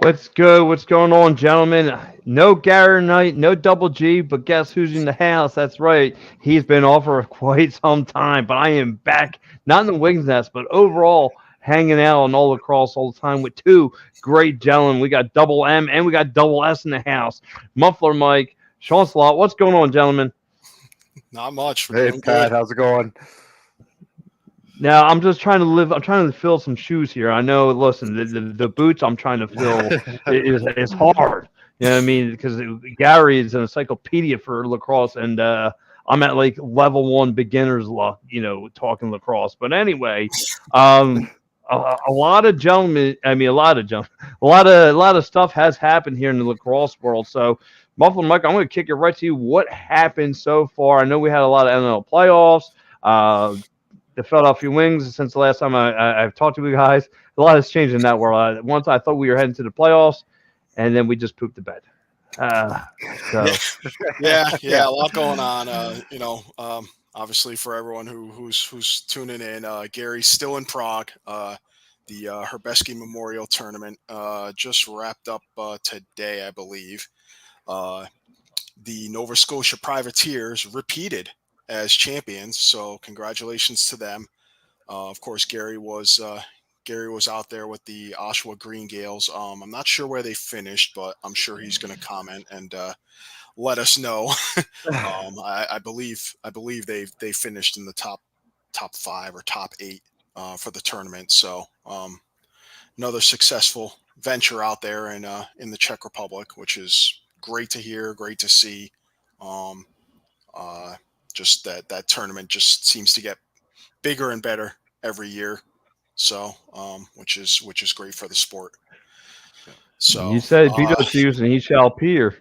What's good? What's going on, gentlemen? No Gary Knight, no Double G, but guess who's in the house? That's right. He's been off for quite some time, but I am back, not in the Wings Nest, but overall hanging out on all Lacrosse all the time with two great gentlemen. We got Double M and we got Double S in the house. Muffler Mike, Shawn Slaght. What's going on, gentlemen? Not much. Hey, Pat, how's it going? Now I'm just trying to live. I'm trying to fill some shoes here. I know. Listen, the boots I'm trying to fill is hard. You know what I mean? Because Gary is an encyclopedia for lacrosse, and I'm at like level 1 beginners luck. Talking lacrosse. But anyway, a lot of gentlemen. I mean, a lot of stuff has happened here in the lacrosse world. So, Muffler Mike, I'm going to kick it right to you. What happened so far? I know we had a lot of NL playoffs. The Philadelphia Wings, since the last time I've talked to you guys, a lot has changed in that world. Once I thought we were heading to the playoffs, and then we just pooped the bed. Yeah, a lot going on. Obviously for everyone who's tuning in, Gary's still in Prague. The Herbeski Memorial Tournament just wrapped up today, I believe. The Nova Scotia Privateers repeated as champions, so congratulations to them. Of course, Gary was out there with the Oshawa Green Gales. I'm not sure where they finished, but I'm sure he's going to comment and let us know. I believe they finished in the top 5 or top 8 for the tournament. So another successful venture out there in the Czech Republic, which is great to hear, great to see. Just that tournament just seems to get bigger and better every year. So, which is great for the sport. So you said Beetlejuice and he shall appear.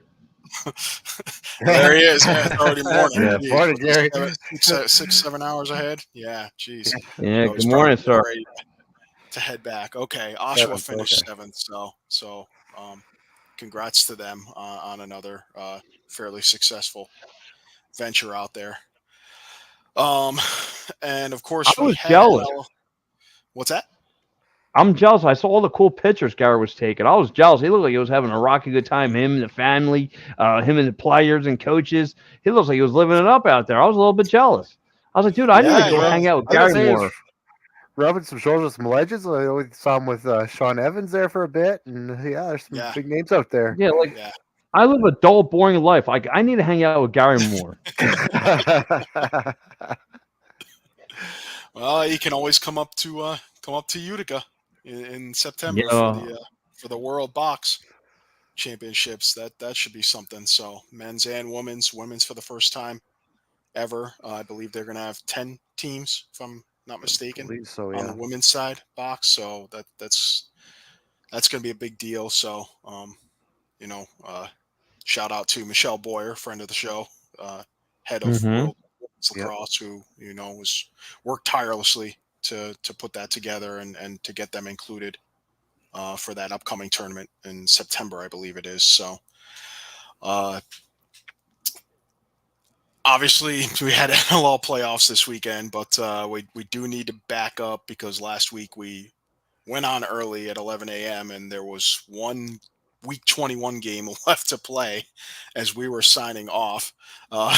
There he is. Yeah, it's already morning. Yeah, morning, Gary. 6-7 hours ahead. Yeah, geez. Yeah, good morning, sir. To head back. Okay, Oshawa finished 7th. So, congrats to them on another fairly successful venture out there. And of course I was jealous. What's that? I'm jealous. I saw all the cool pictures Gary was taking. I was jealous. He looked like he was having a rocky good time. Him and the family, him and the players and coaches. He looks like he was living it up out there. I was a little bit jealous. I was like, dude, I need to go hang out with Gary more. Rubbing some shoulders with some legends. I saw him with Shawn Evans there for a bit, and there's some big names out there. Yeah, I live a dull, boring life. I need to hang out with Gary more. Well, you can always come up to Utica in September for the World Box Championships. That should be something. So men's and women's for the first time ever. I believe they're going to have 10 teams, if I'm not mistaken, on the women's side box. So that's going to be a big deal. So shout out to Michelle Boyer, friend of the show, head of World Lacrosse, who was worked tirelessly to put that together and to get them included for that upcoming tournament in September, I believe it is. So obviously we had NLL playoffs this weekend, but we do need to back up because last week we went on early at 11 a.m. and there was one Week 21 game left to play as we were signing off. And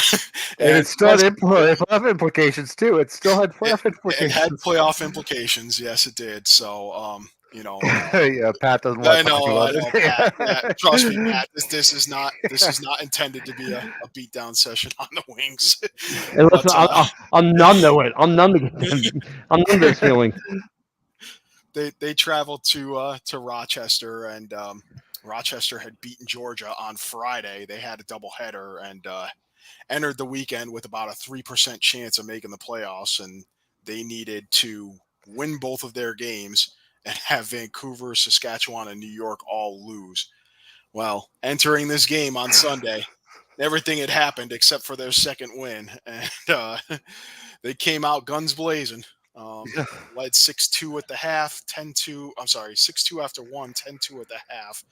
it still had playoff implications, too. It still had playoff implications. It had playoff implications. Yes, it did. So, yeah, Pat doesn't want I know, Pat. Yeah, trust me, Pat. This is not intended to be a beatdown session on the Wings. Hey, listen, I'm numb to it. I'm numb to this feeling. They traveled to Rochester, and Rochester had beaten Georgia on Friday. They had a doubleheader and entered the weekend with about a 3% chance of making the playoffs, and they needed to win both of their games and have Vancouver, Saskatchewan, and New York all lose. Well, entering this game on Sunday, everything had happened except for their second win, and they came out guns blazing. Led 6-2 at the half, 10-2. I'm sorry, 6-2 after 1, 10-2 at the half.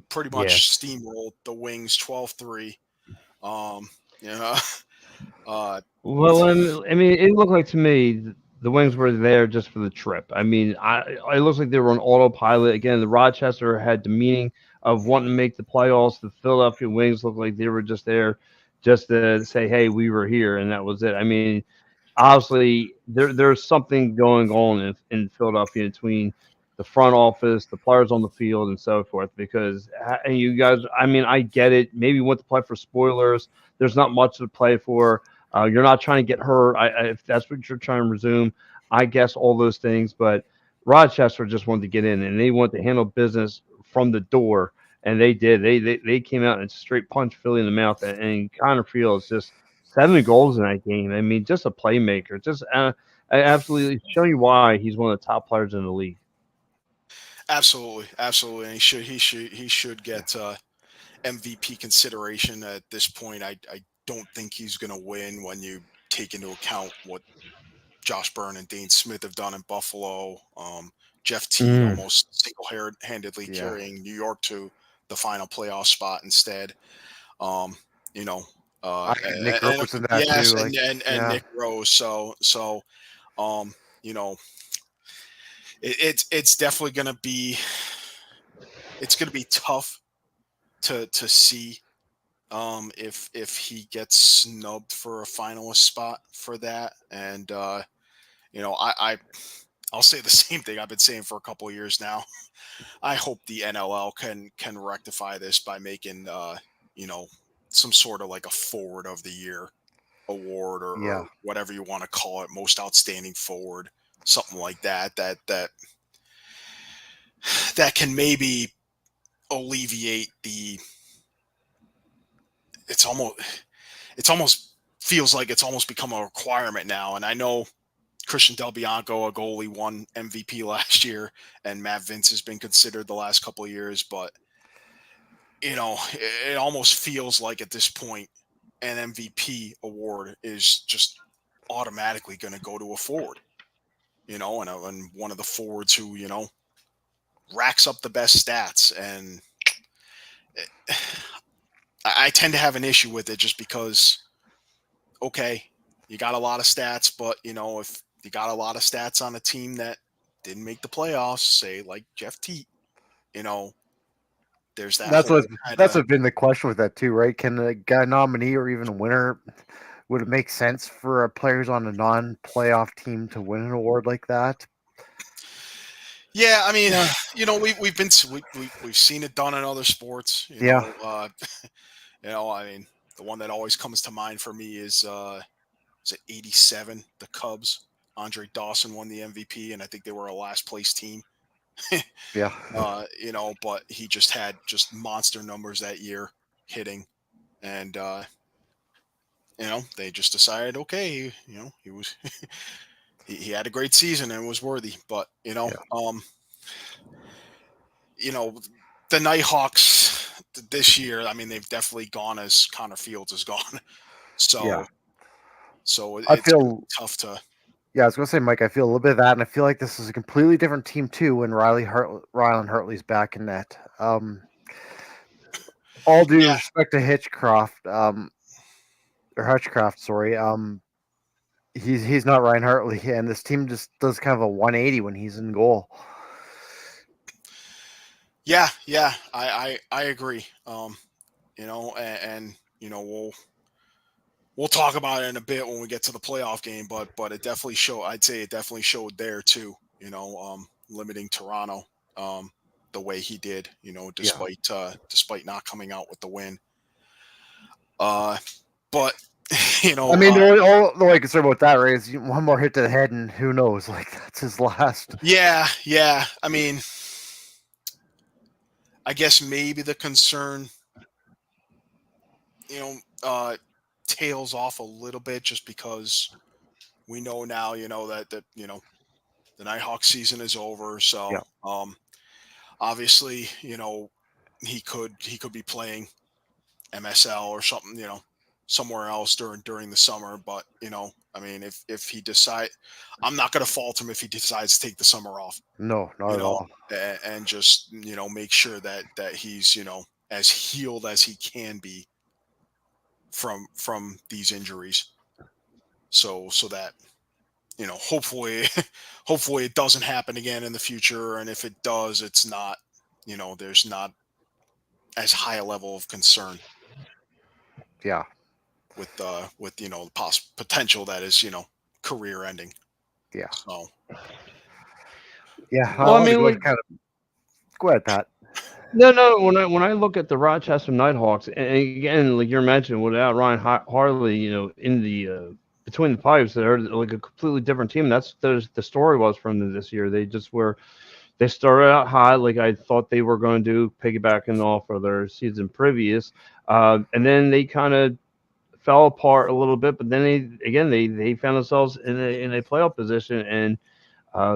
Pretty much steamrolled the Wings 12-3. Well, I mean, it looked like to me the Wings were there just for the trip. I mean, it looks like they were on autopilot again. The Rochester had the meaning of wanting to make the playoffs. The Philadelphia Wings looked like they were just there just to say, "Hey, we were here," and that was it. I mean, obviously there's something going on in Philadelphia between the front office, the players on the field, and so forth. Because and you guys, I mean, I get it. Maybe you want to play for spoilers. There's not much to play for. You're not trying to get hurt. If that's what you're trying to resume, I guess all those things. But Rochester just wanted to get in, and they wanted to handle business from the door, and they did. They came out and straight punched Philly in the mouth, and Connor Fields just 7 goals in that game. I mean, just a playmaker. Just absolutely showing you why he's one of the top players in the league. Absolutely, absolutely, and he should get MVP consideration at this point. I don't think he's going to win when you take into account what Josh Byrne and Dane Smith have done in Buffalo. Jeff T almost single-handedly Yeah. carrying New York to the final playoff spot instead. You know, I had Nick Rose in that yes, too. and Yeah. Nick Rose. So you know, it's definitely going to be tough to see if he gets snubbed for a finalist spot for that. And I'll say the same thing I've been saying for a couple of years now. I hope the NLL can rectify this by making some sort of like a forward of the year award or whatever you want to call it, most outstanding forward, something like that can maybe alleviate the it's almost feels like it's almost become a requirement now. And I know Christian Del Bianco, a goalie, won MVP last year, and Matt Vince has been considered the last couple of years, but it almost feels like at this point an MVP award is just automatically going to go to a forward, and one of the forwards who, racks up the best stats. And I tend to have an issue with it just because, okay, you got a lot of stats, but if you got a lot of stats on a team that didn't make the playoffs, say like Jeff Teat, there's that. That's been the question with that too, right? Can a guy nominee or even a winner, would it make sense for players on a non-playoff team to win an award like that? Yeah, I mean, we've seen it done in other sports. I mean, the one that always comes to mind for me is it 87, the Cubs. Andre Dawson won the MVP, and I think they were a last place team. Yeah. But he just had monster numbers that year hitting, and they just decided, okay, he was he had a great season and was worthy. But the Nighthawks this year, I mean, they've definitely gone as Connor Fields has gone. So I it's feel tough to. Yeah, I was gonna say, Mike, I feel a little bit of that, and I feel like this is a completely different team too when Rylan Hartley's back in net. All due respect to Hutchcraft, sorry. He's not Ryan Hartley, and this team just does kind of a 180 when he's in goal. Yeah, I agree. We'll talk about it in a bit when we get to the playoff game, but it definitely I'd say it definitely showed there too. Limiting Toronto the way he did. Despite not coming out with the win. But I mean, all I can say about that, right, is one more hit to the head, and who knows? Like, that's his last. Yeah. I mean, I guess maybe the concern, tails off a little bit just because we know now, that the Nighthawk season is over. So, obviously, he could be playing MSL or something, somewhere else during the summer. But, I mean, if he I'm not going to fault him if he decides to take the summer off. No, not at all. And just, make sure that he's, as healed as he can be from these injuries. So that, hopefully, hopefully it doesn't happen again in the future. And if it does, it's not, there's not as high a level of concern Yeah. with the potential that is, career ending. Yeah. So Yeah. Well, I mean, was like, kind of go ahead, Pat. no. When I look at the Rochester Nighthawks, and again, like you're mentioning, without Ryan Harley, in the between the pipes, they're like a completely different team. That's the story was from them this year. They started out high, like I thought they were going to do, piggybacking off of their season previous, and then they kind of fell apart a little bit. But then they found themselves in a playoff position, and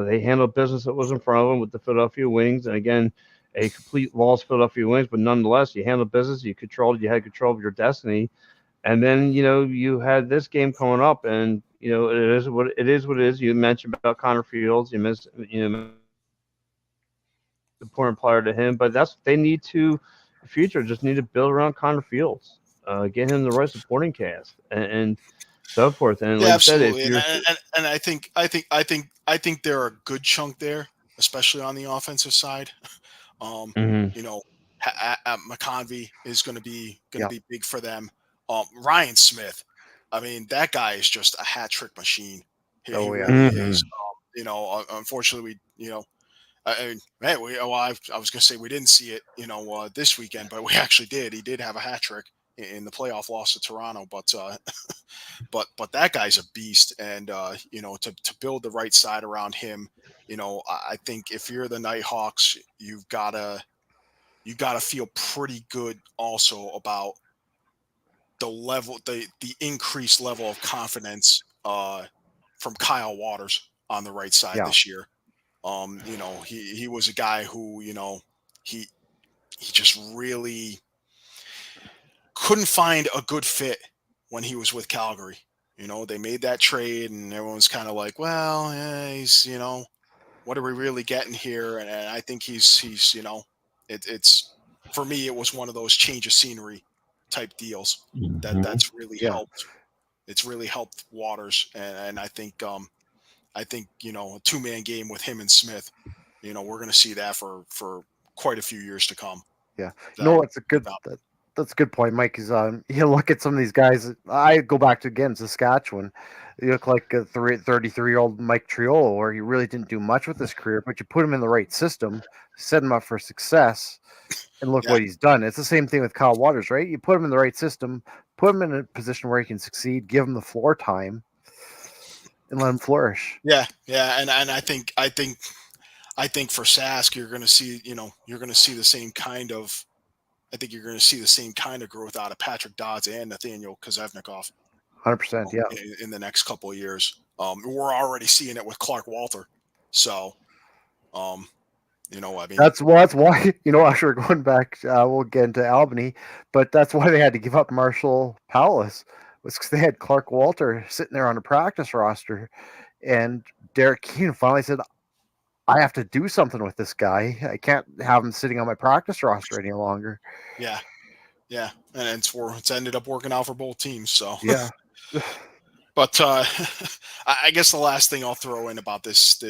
they handled business that was in front of them with the Philadelphia Wings. And again, a complete loss, Philadelphia Wings, but nonetheless, you handled business. You had control of your destiny. And then you had this game coming up, and it is what it is. What it is. You mentioned about Connor Fields. Important player to him, but they need to the future just need to build around Connor Fields, get him the right supporting cast, and so forth. And yeah, like you said, if absolutely. And you're I think they're a good chunk there, especially on the offensive side. Um, Mhm. you know, McConvey is Yeah. be big for them. Ryan Smith, I mean, that guy is just a hat trick machine. He Oh yeah. really Mhm. is. Unfortunately, I mean, man, I was gonna say we didn't see it, this weekend, but we actually did. He did have a hat trick in the playoff loss to Toronto, but but that guy's a beast, and to build the right side around him, I think if you're the Nighthawks, you gotta feel pretty good also about the increased level of confidence from Kyle Waters on the right side Yeah. this year. He was a guy who, he he just really couldn't find a good fit when he was with Calgary. They made that trade, and everyone's kind of like, well, yeah, what are we really getting here? And I think he's it's for me, it was one of those change of scenery type deals Mhm. that's really Yeah. helped. It's really helped Waters, and I think a 2-man game with him and Smith, we're going to see that for quite a few years to come. Yeah. Without, It's a good without, that's a good point, Mike. Is you look at some of these guys. I go back to again Saskatchewan. You look like a 33-year-old Mike Triolo, where he really didn't do much with his career, but you put him in the right system, set him up for success, and look yeah, what he's done. It's the same thing with Kyle Waters, right? You put him in the right system, put him in a position where he can succeed, give him the floor time, and let him flourish. yeah, and I think for Sask, you're going to see the same kind of. I think you're going to see the same kind of growth out of Patrick Dodds and Nathaniel Kozevnikov 100%. Yeah. in the next couple of years. We're already seeing it with Clark Walter. So, um, I mean, That's why Actually, going back, we'll get into Albany, but that's why they had to give up Marshall Powless was because they had Clark Walter sitting there on the practice roster, and Derek Keane finally said, "I have to do something with this guy. I can't have him sitting on my practice roster any longer." yeah, yeah, and it's ended up working out for both teams. So, Yeah. but I guess the last thing I'll throw in about this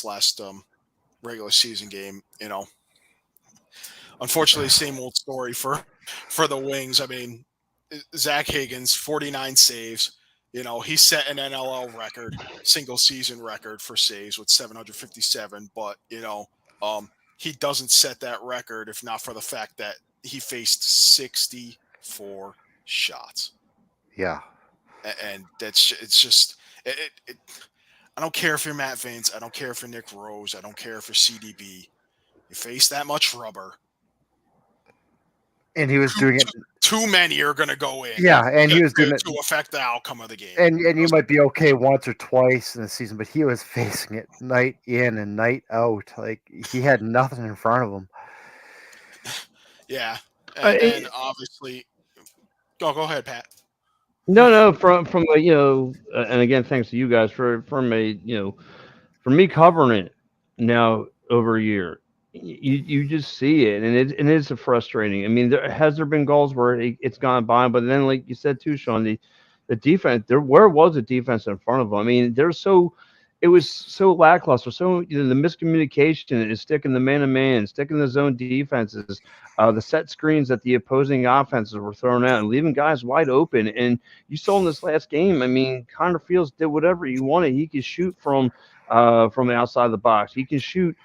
last regular season game, unfortunately, same old story for the Wings. I mean, Zach Higgins, 49 saves. He set an NLL record, single season record for saves with 757. But he doesn't set that record if not for the fact that he faced 64 shots, Yeah. and it's just it. I don't care if you're Matt Vince. I don't care if you're Nick Rose. I don't care if you're CDB. You face that much rubber, And he was too, doing it. too, too many are going to go in Yeah, and he was doing it. to affect the outcome of the game. And you might be okay once or twice in the season, but he was facing it night in and night out. Like he had nothing in front of him. Yeah, and I, obviously, go ahead, Pat. no, from a, and again, thanks to you guys for me covering it now over a year. You just see it, and it's frustrating. I mean, there been goals where it's gone by, but then like you said too, Shawn, the defense. Where was the defense in front of them? I mean, it was so lackluster. So the miscommunication and sticking the man-to-man, sticking the zone defenses, the set screens that the opposing offenses were throwing out, and leaving guys wide open. And you saw in this last game, I mean, Connor Fields did whatever he wanted. He could shoot from the outside of the box. He can shoot.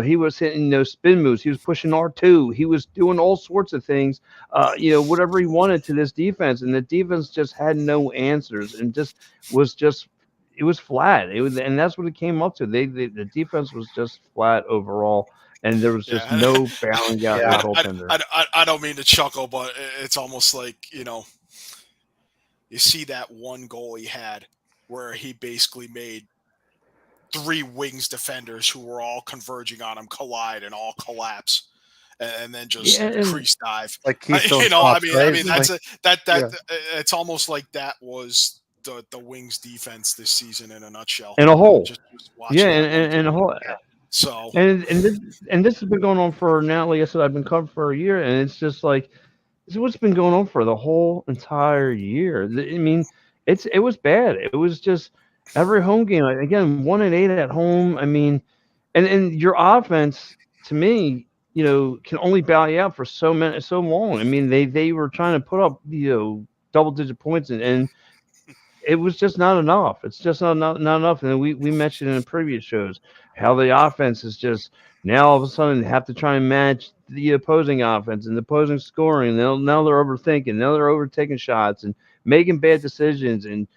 He was hitting those spin moves. He was pushing R2. He was doing all sorts of things, whatever he wanted to this defense. And the defense just had no answers and just it was flat. And that's what it came up to. The defense was just flat overall, and there was just no bailing out Yeah. the goaltender. I don't mean to chuckle, but it's almost like, you see that one goal he had where he basically made 3 Wings defenders who were all converging on him collide and all collapse, and then just crease dive. Like Keystone I Cops, mean, right? that's Like, it's almost like that was the Wings defense this season in a nutshell. In a whole. Just watching that one and a whole. So And this has been going on for now. Like I said, I've been covering for a year, and it's just like this is what's been going on for the whole entire year. I mean, it was bad. It was just every home game. Like, again, 1-8 at home. I mean, and your offense to me, can only bail you out for so long. I mean, they were trying to put up double digit points, and it was just not enough. It's just not enough. And we mentioned in previous shows how the offense is just now all of a sudden have to try and match the opposing offense and the opposing scoring. Now they're overthinking. Now they're overtaking shots and making bad decisions. And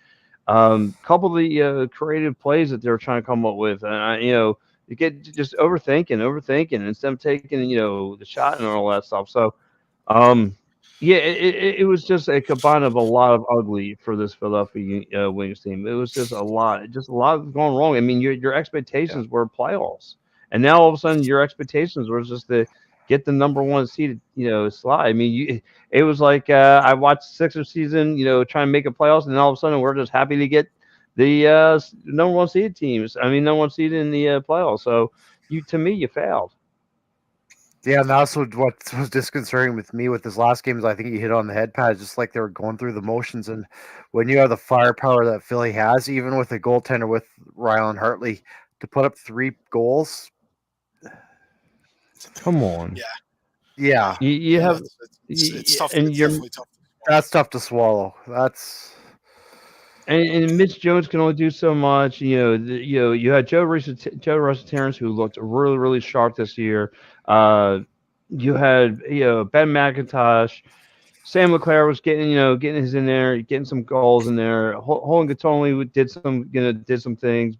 couple of the creative plays that they're trying to come up with. You get just overthinking instead of taking the shot and all that stuff. So yeah, it was just a combine of a lot of ugly for this Philadelphia Wings team. It was just a lot going wrong. I mean, your expectations were playoffs, and now all of a sudden your expectations were just to get the number 1 seeded, Slaght. I mean, it was like I watched Sixers season, trying to make a playoffs, and all of a sudden we're just happy to get the number 1 seeded teams. I mean, number 1 seed in the playoffs. So you failed. Yeah, and that's what was disconcerting with me with this last game is I think you hit on the head pad, just like they were going through the motions. And when you have the firepower that Philly has, even with a goaltender with Rylan Hartley, to put up 3 goals. Come on. Yeah. You have it's tough. and It's you're definitely tough. That's tough to swallow. That's and Mitch Jones can only do so much. You had Joe Russell Terrence, who looked really, really sharp this year. You had Ben McIntosh, Sam LeClaire was getting his in there, getting some goals in there. Holden Gattoni did some things.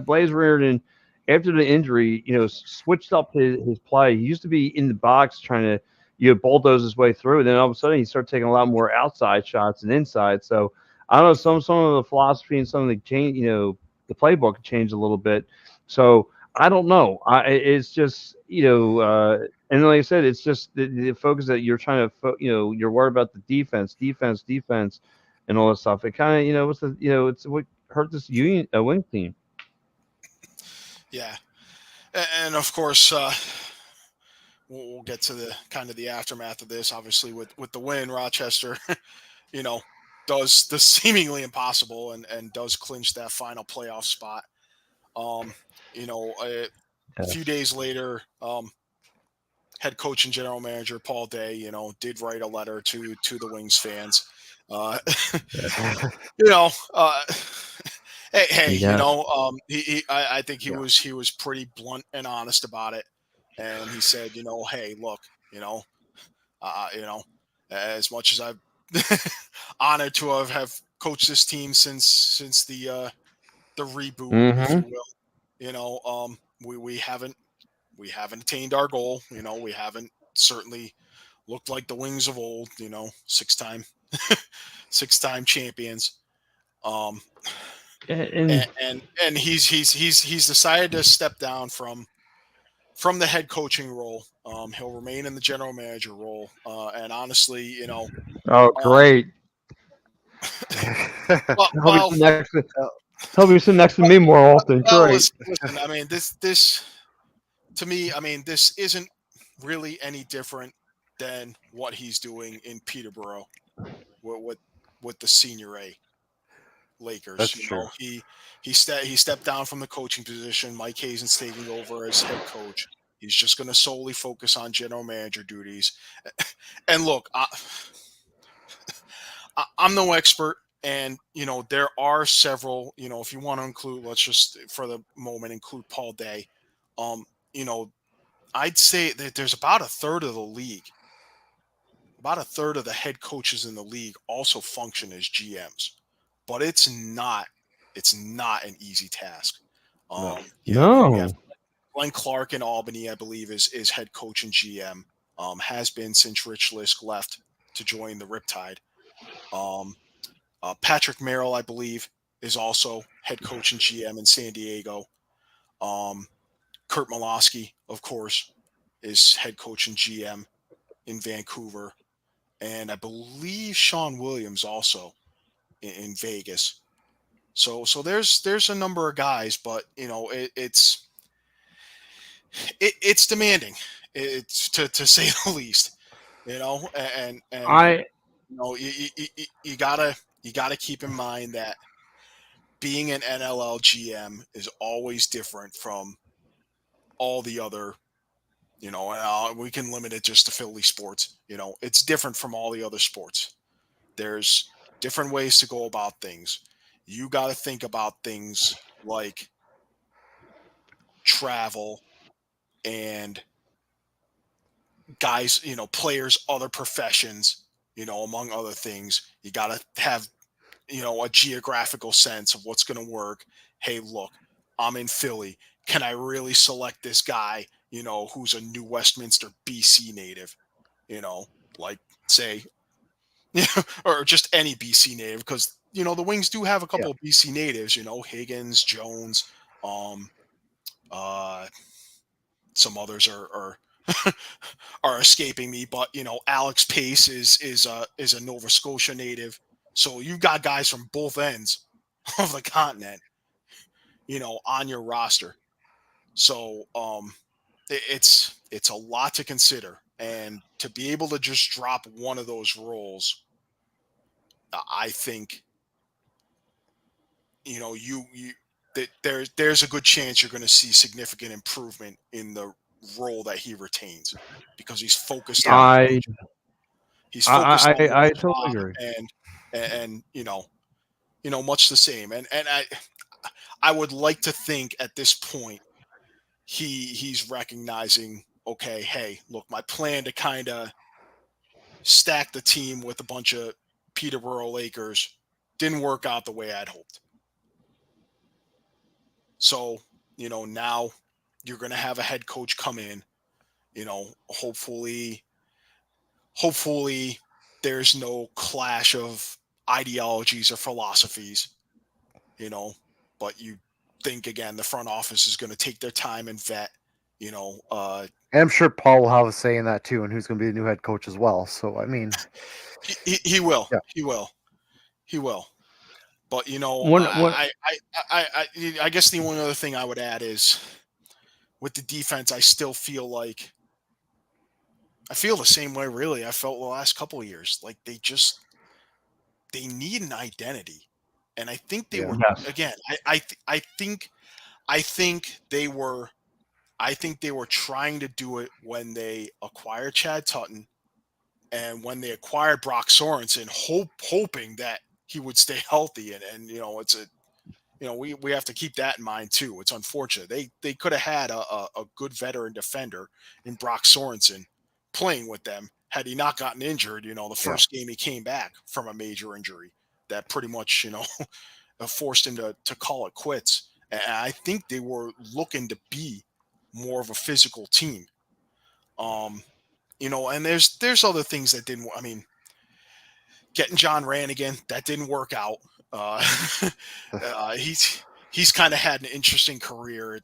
Blaze Reardon, after the injury, switched up his play. He used to be in the box trying to bulldoze his way through. And then all of a sudden he started taking a lot more outside shots and inside. So I don't know, some of the philosophy and some of the change, the playbook changed a little bit. So I don't know. It's just and like I said, it's just the focus that you're trying to you're worried about the defense, and all that stuff. It kind of it's what hurt this Wings team. Yeah, and of course we'll get to the kind of the aftermath of this. Obviously, with the win, Rochester, does the seemingly impossible and does clinch that final playoff spot. A few days later, head coach and general manager Paul Day, did write a letter to the Wings fans. I think he was pretty blunt and honest about it, and he said, hey, look, as much as I've honored to have coached this team since the reboot, if you will, we haven't attained our goal. We haven't certainly looked like the Wings of old. 6-time champions. And he's decided to step down from the head coaching role. He'll remain in the general manager role. And honestly, Oh, great! Well, Hope you sit next to me more often. Great. Listen, I mean, this to me, I mean, this isn't really any different than what he's doing in Peterborough with the Senior A. Lakers. That's You true. know, he stepped down from the coaching position. Mike Hazen's taking over as head coach. He's just going to solely focus on general manager duties. And look, I'm no expert, and there are several. If you want to include, let's just for the moment include Paul Day. Um, you know, I'd say that there's about a third of the league, about a third of the head coaches in the league also function as GMs, but it's not an easy task. No. We have No. Glenn Clark in Albany, I believe, is head coach and GM. Has been since Rich Lisk left to join the Riptide. Um, Patrick Merrill, I believe, is also head coach and GM in San Diego. Um, Kurt Malosky, of course, is head coach and GM in Vancouver. And I believe Shawn Williams also in Vegas. So there's a number of guys, but it's demanding. It's to say the least. And I you gotta keep in mind that being an NLL GM is always different from all the other. We can limit it just to Philly sports. It's different from all the other sports. There's different ways to go about things. You got to think about things like travel and guys, players, other professions, among other things. You got to have, a geographical sense of what's going to work. Hey, look, I'm in Philly. Can I really select this guy, who's a New Westminster, BC native, like say, or just any BC native, because the Wings do have a Yeah. couple of BC natives, Higgins, Jones, um, uh, some others are are escaping me, but Alex Pace is a Nova Scotia native, so you've got guys from both ends of the continent, on your roster. So it's a lot to consider, and to be able to just drop one of those roles, I think you that there's a good chance you're going to see significant improvement in the role that he retains, because he's focused Yeah. on I he's focused on I the totally job, agree. and much the same, and I would like to think at this point he's recognizing, okay, hey, look, my plan to kind of stack the team with a bunch of Peterborough Lakers didn't work out the way I'd hoped. So, now you're going to have a head coach come in, hopefully there's no clash of ideologies or philosophies, but you think again, the front office is going to take their time and vet, you know, uh, And I'm sure Paul will have a say in that too, and who's going to be the new head coach as well. So I mean, he will, yeah. he will. But One I guess the only other thing I would add is with the defense, I still feel like I feel the same way. Really, I felt the last couple of years like they need an identity, and I think they Yeah. were yes. again. I think they were. I think they were trying to do it when they acquired Chad Tutton and when they acquired Brock Sorensen, hoping that he would stay healthy. And it's a we have to keep that in mind too. It's unfortunate they could have had a good veteran defender in Brock Sorensen playing with them had he not gotten injured. The Yeah. first game he came back from a major injury that pretty much forced him to call it quits. And I think they were looking to be more of a physical team. And there's other things that didn't. I mean, getting John Rannigan, that didn't work out. Uh, he's kind of had an interesting career.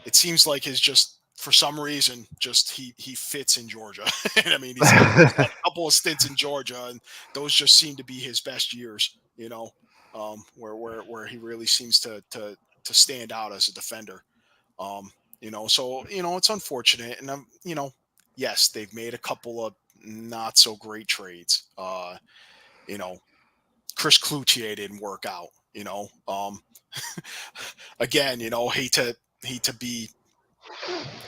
It seems like his just for some reason just he fits in Georgia. And I mean he's had a couple of stints in Georgia, and those just seem to be his best years. Where he really seems to stand out as a defender. So it's unfortunate, and yes, they've made a couple of not so great trades. You know, Chris Cloutier didn't work out. Again, hate to be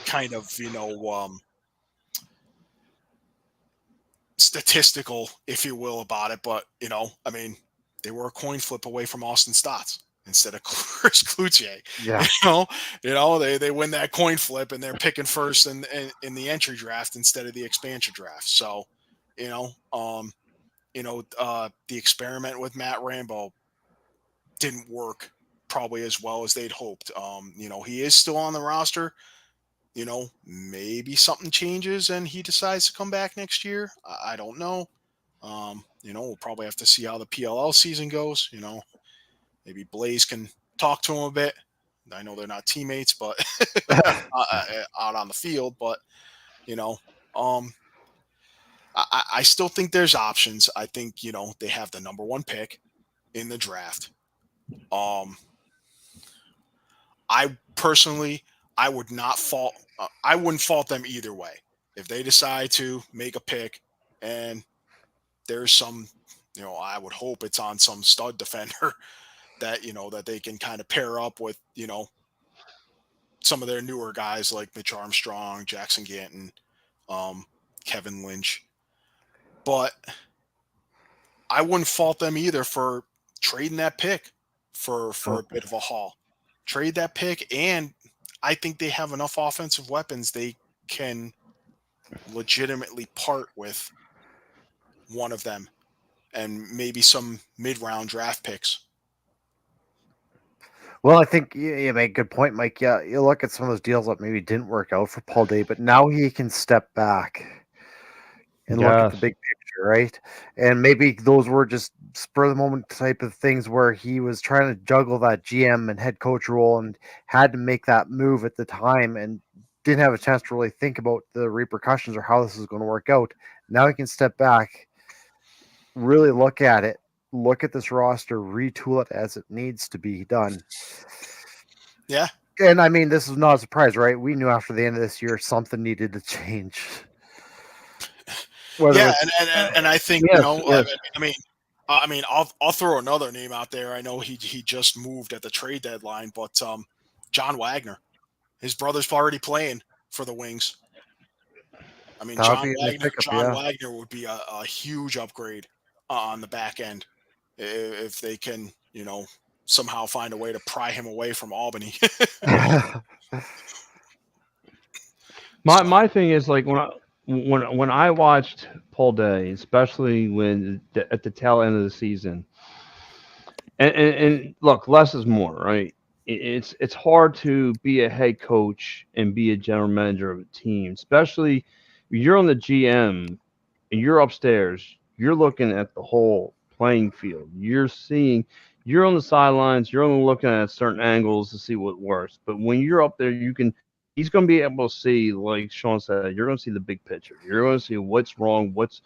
kind of statistical, if you will, about it, but I mean, they were a coin flip away from Austin Stotts instead of Chris Cloutier. Yeah. They win that coin flip and they're picking first in the entry draft instead of the expansion draft. So, the experiment with Matt Rambo didn't work probably as well as they'd hoped. He is still on the roster. Maybe something changes and he decides to come back next year. I don't know. We'll probably have to see how the PLL season goes. Maybe Blaze can talk to him a bit. I know they're not teammates, but out on the field. But I still think there's options. I think they have the number 1 pick in the draft. I personally, I wouldn't fault them either way. If they decide to make a pick and there's some, I would hope it's on some stud defender that, that they can kind of pair up with, some of their newer guys like Mitch Armstrong, Jackson Ganton, Kevin Lynch. But I wouldn't fault them either for trading that pick for a bit of a haul. Trade that pick, and I think they have enough offensive weapons they can legitimately part with one of them and maybe some mid-round draft picks. Well, I think you make a good point, Mike. Yeah, you look at some of those deals that maybe didn't work out for Paul Day, but now he can step back and look at the big picture, right? And maybe those were just spur of the moment type of things where he was trying to juggle that GM and head coach role and had to make that move at the time and didn't have a chance to really think about the repercussions or how this is going to work out. Now he can step back, really look at it, look at this roster, retool it as it needs to be done. Yeah. And I mean, this is not a surprise, right? We knew after the end of this year something needed to change. And I think I mean, I'll throw another name out there. I know he just moved at the trade deadline, but John Wagner, his brother's already playing for the Wings. I mean, John Wagner would be a huge upgrade on the back end if they can, somehow find a way to pry him away from Albany. My thing is like when I watched Paul Day, especially at the tail end of the season, and look, less is more, right? It's hard to be a head coach and be a general manager of a team, especially if you're on the GM and you're upstairs. You're looking at the whole playing field. You're on the sidelines. You're only looking at certain angles to see what works. But when you're up there, he's going to be able to see, like Shawn said, you're going to see the big picture. You're going to see what's wrong, what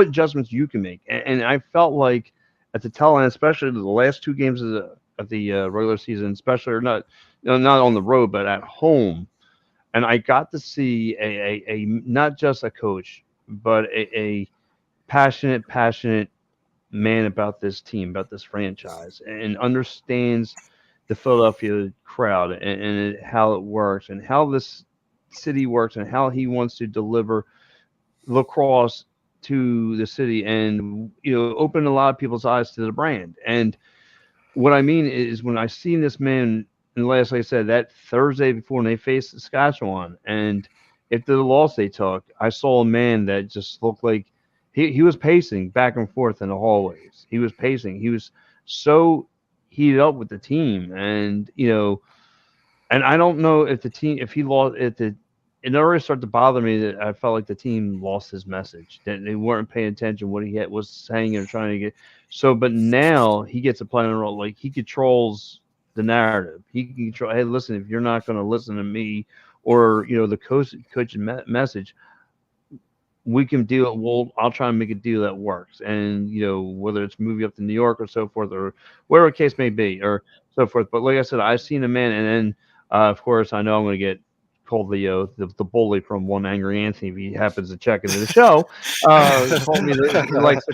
adjustments you can make. And I felt like at the tail end, especially the last 2 games of the regular season, especially or not on the road, but at home, and I got to see a not just a coach, but a passionate man about this team, about this franchise, and understands the Philadelphia crowd and how it works and how this city works and how he wants to deliver lacrosse to the city and open a lot of people's eyes to the brand. And what I mean is when I seen this man, and like I said, that Thursday before they faced Saskatchewan, and after the loss they took, I saw a man that just looked like he was pacing back and forth in the hallways. He was pacing. He was so heated up with the team, and and I don't know if he lost it already started to bother me that I felt like the team lost his message, that they weren't paying attention what he was saying and trying to get. So, but now he gets to play a role, like he controls the narrative. He can control. Hey, listen, if you're not going to listen to me or the coach message, we can deal. Well, I'll try and make a deal that works. And whether it's moving up to New York or so forth, or whatever the case may be, or so forth. But like I said, I've seen a man, and then of course I know I'm going to get called the bully from One Angry Anthony. If he happens to check into the show, he likes to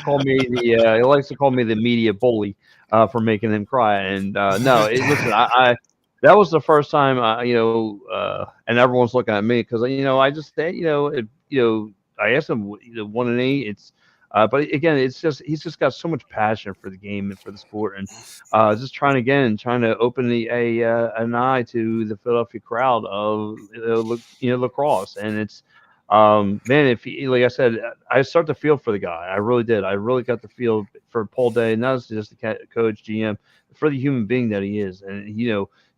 call me the media bully for making him cry. And no, listen, I that was the first time and everyone's looking at me because I just said I asked him 1-8. It's but again, it's just he's just got so much passion for the game and for the sport, and just trying to open an eye to the Philadelphia crowd of lacrosse, and it's man, if he, like I said, I start to feel for the guy. I really did. I really got to feel for Paul Day, not just the coach, GM, for the human being that he is, and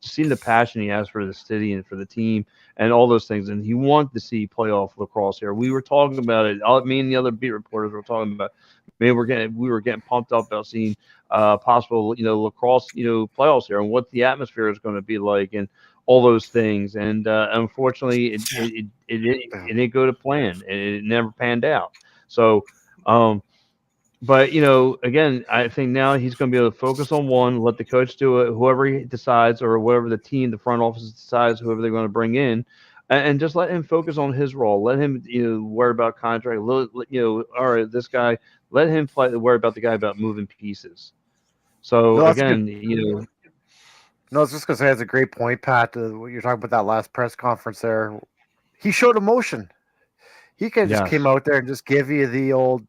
just seeing the passion he has for the city and for the team and all those things. And he wanted to see playoff lacrosse here. We were talking about it. Me and the other beat reporters were talking about. Man, we were getting pumped up about seeing possible lacrosse playoffs here and what the atmosphere is going to be like and all those things. And unfortunately, it didn't go to plan. It never panned out. So. But again, I think now he's going to be able to focus on one, let the coach do it, whoever he decides, or whatever the team, the front office decides, whoever they're going to bring in, and just let him focus on his role. Let him worry about contract. All right, this guy. Let him worry about the guy about moving pieces. So No, again, No, I was just going to say, that's a great point, Pat. What you're talking about that last press conference there. He showed emotion. He could just came out there and just give you the old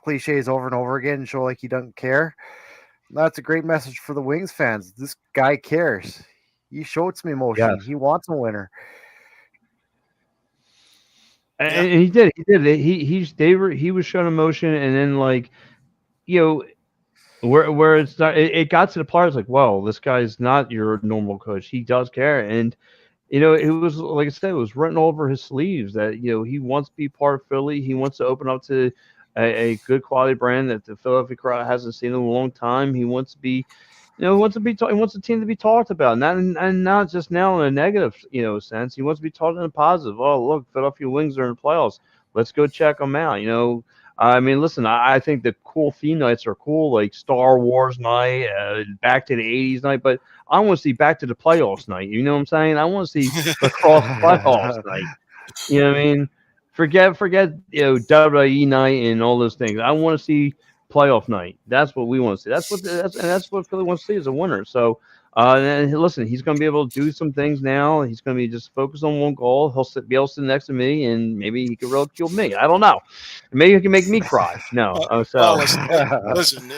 cliches over and over again and show like he doesn't care. That's a great message for the Wings fans. This guy cares. He showed some emotion. He wants a winner. And he did. He was showing emotion, and then where it's not, it got to the players like, well, this guy's not your normal coach. He does care, and it was like I said, it was written over his sleeves that he wants to be part of Philly. He wants to open up to a good quality brand that the Philadelphia crowd hasn't seen in a long time. He wants to be, he wants the team to be talked about, not just now in a negative, sense. He wants to be talked in a positive. Oh, look, Philadelphia Wings are in the playoffs. Let's go check them out. I mean, listen, I think the cool theme nights are cool, like Star Wars night, back to the '80s night, but I want to see back to the playoffs night. You know what I'm saying? I want to see lacrosse playoffs night. You know what I mean? Forget WWE night and all those things. I want to see playoff night. That's what we want to see. That's what Philly wants to see as a winner. So, and listen, he's going to be able to do some things now. He's going to be just focused on one goal. He'll be able to sit next to me, and maybe he can ridicule me. I don't know. Maybe he can make me cry. No. Well, listen.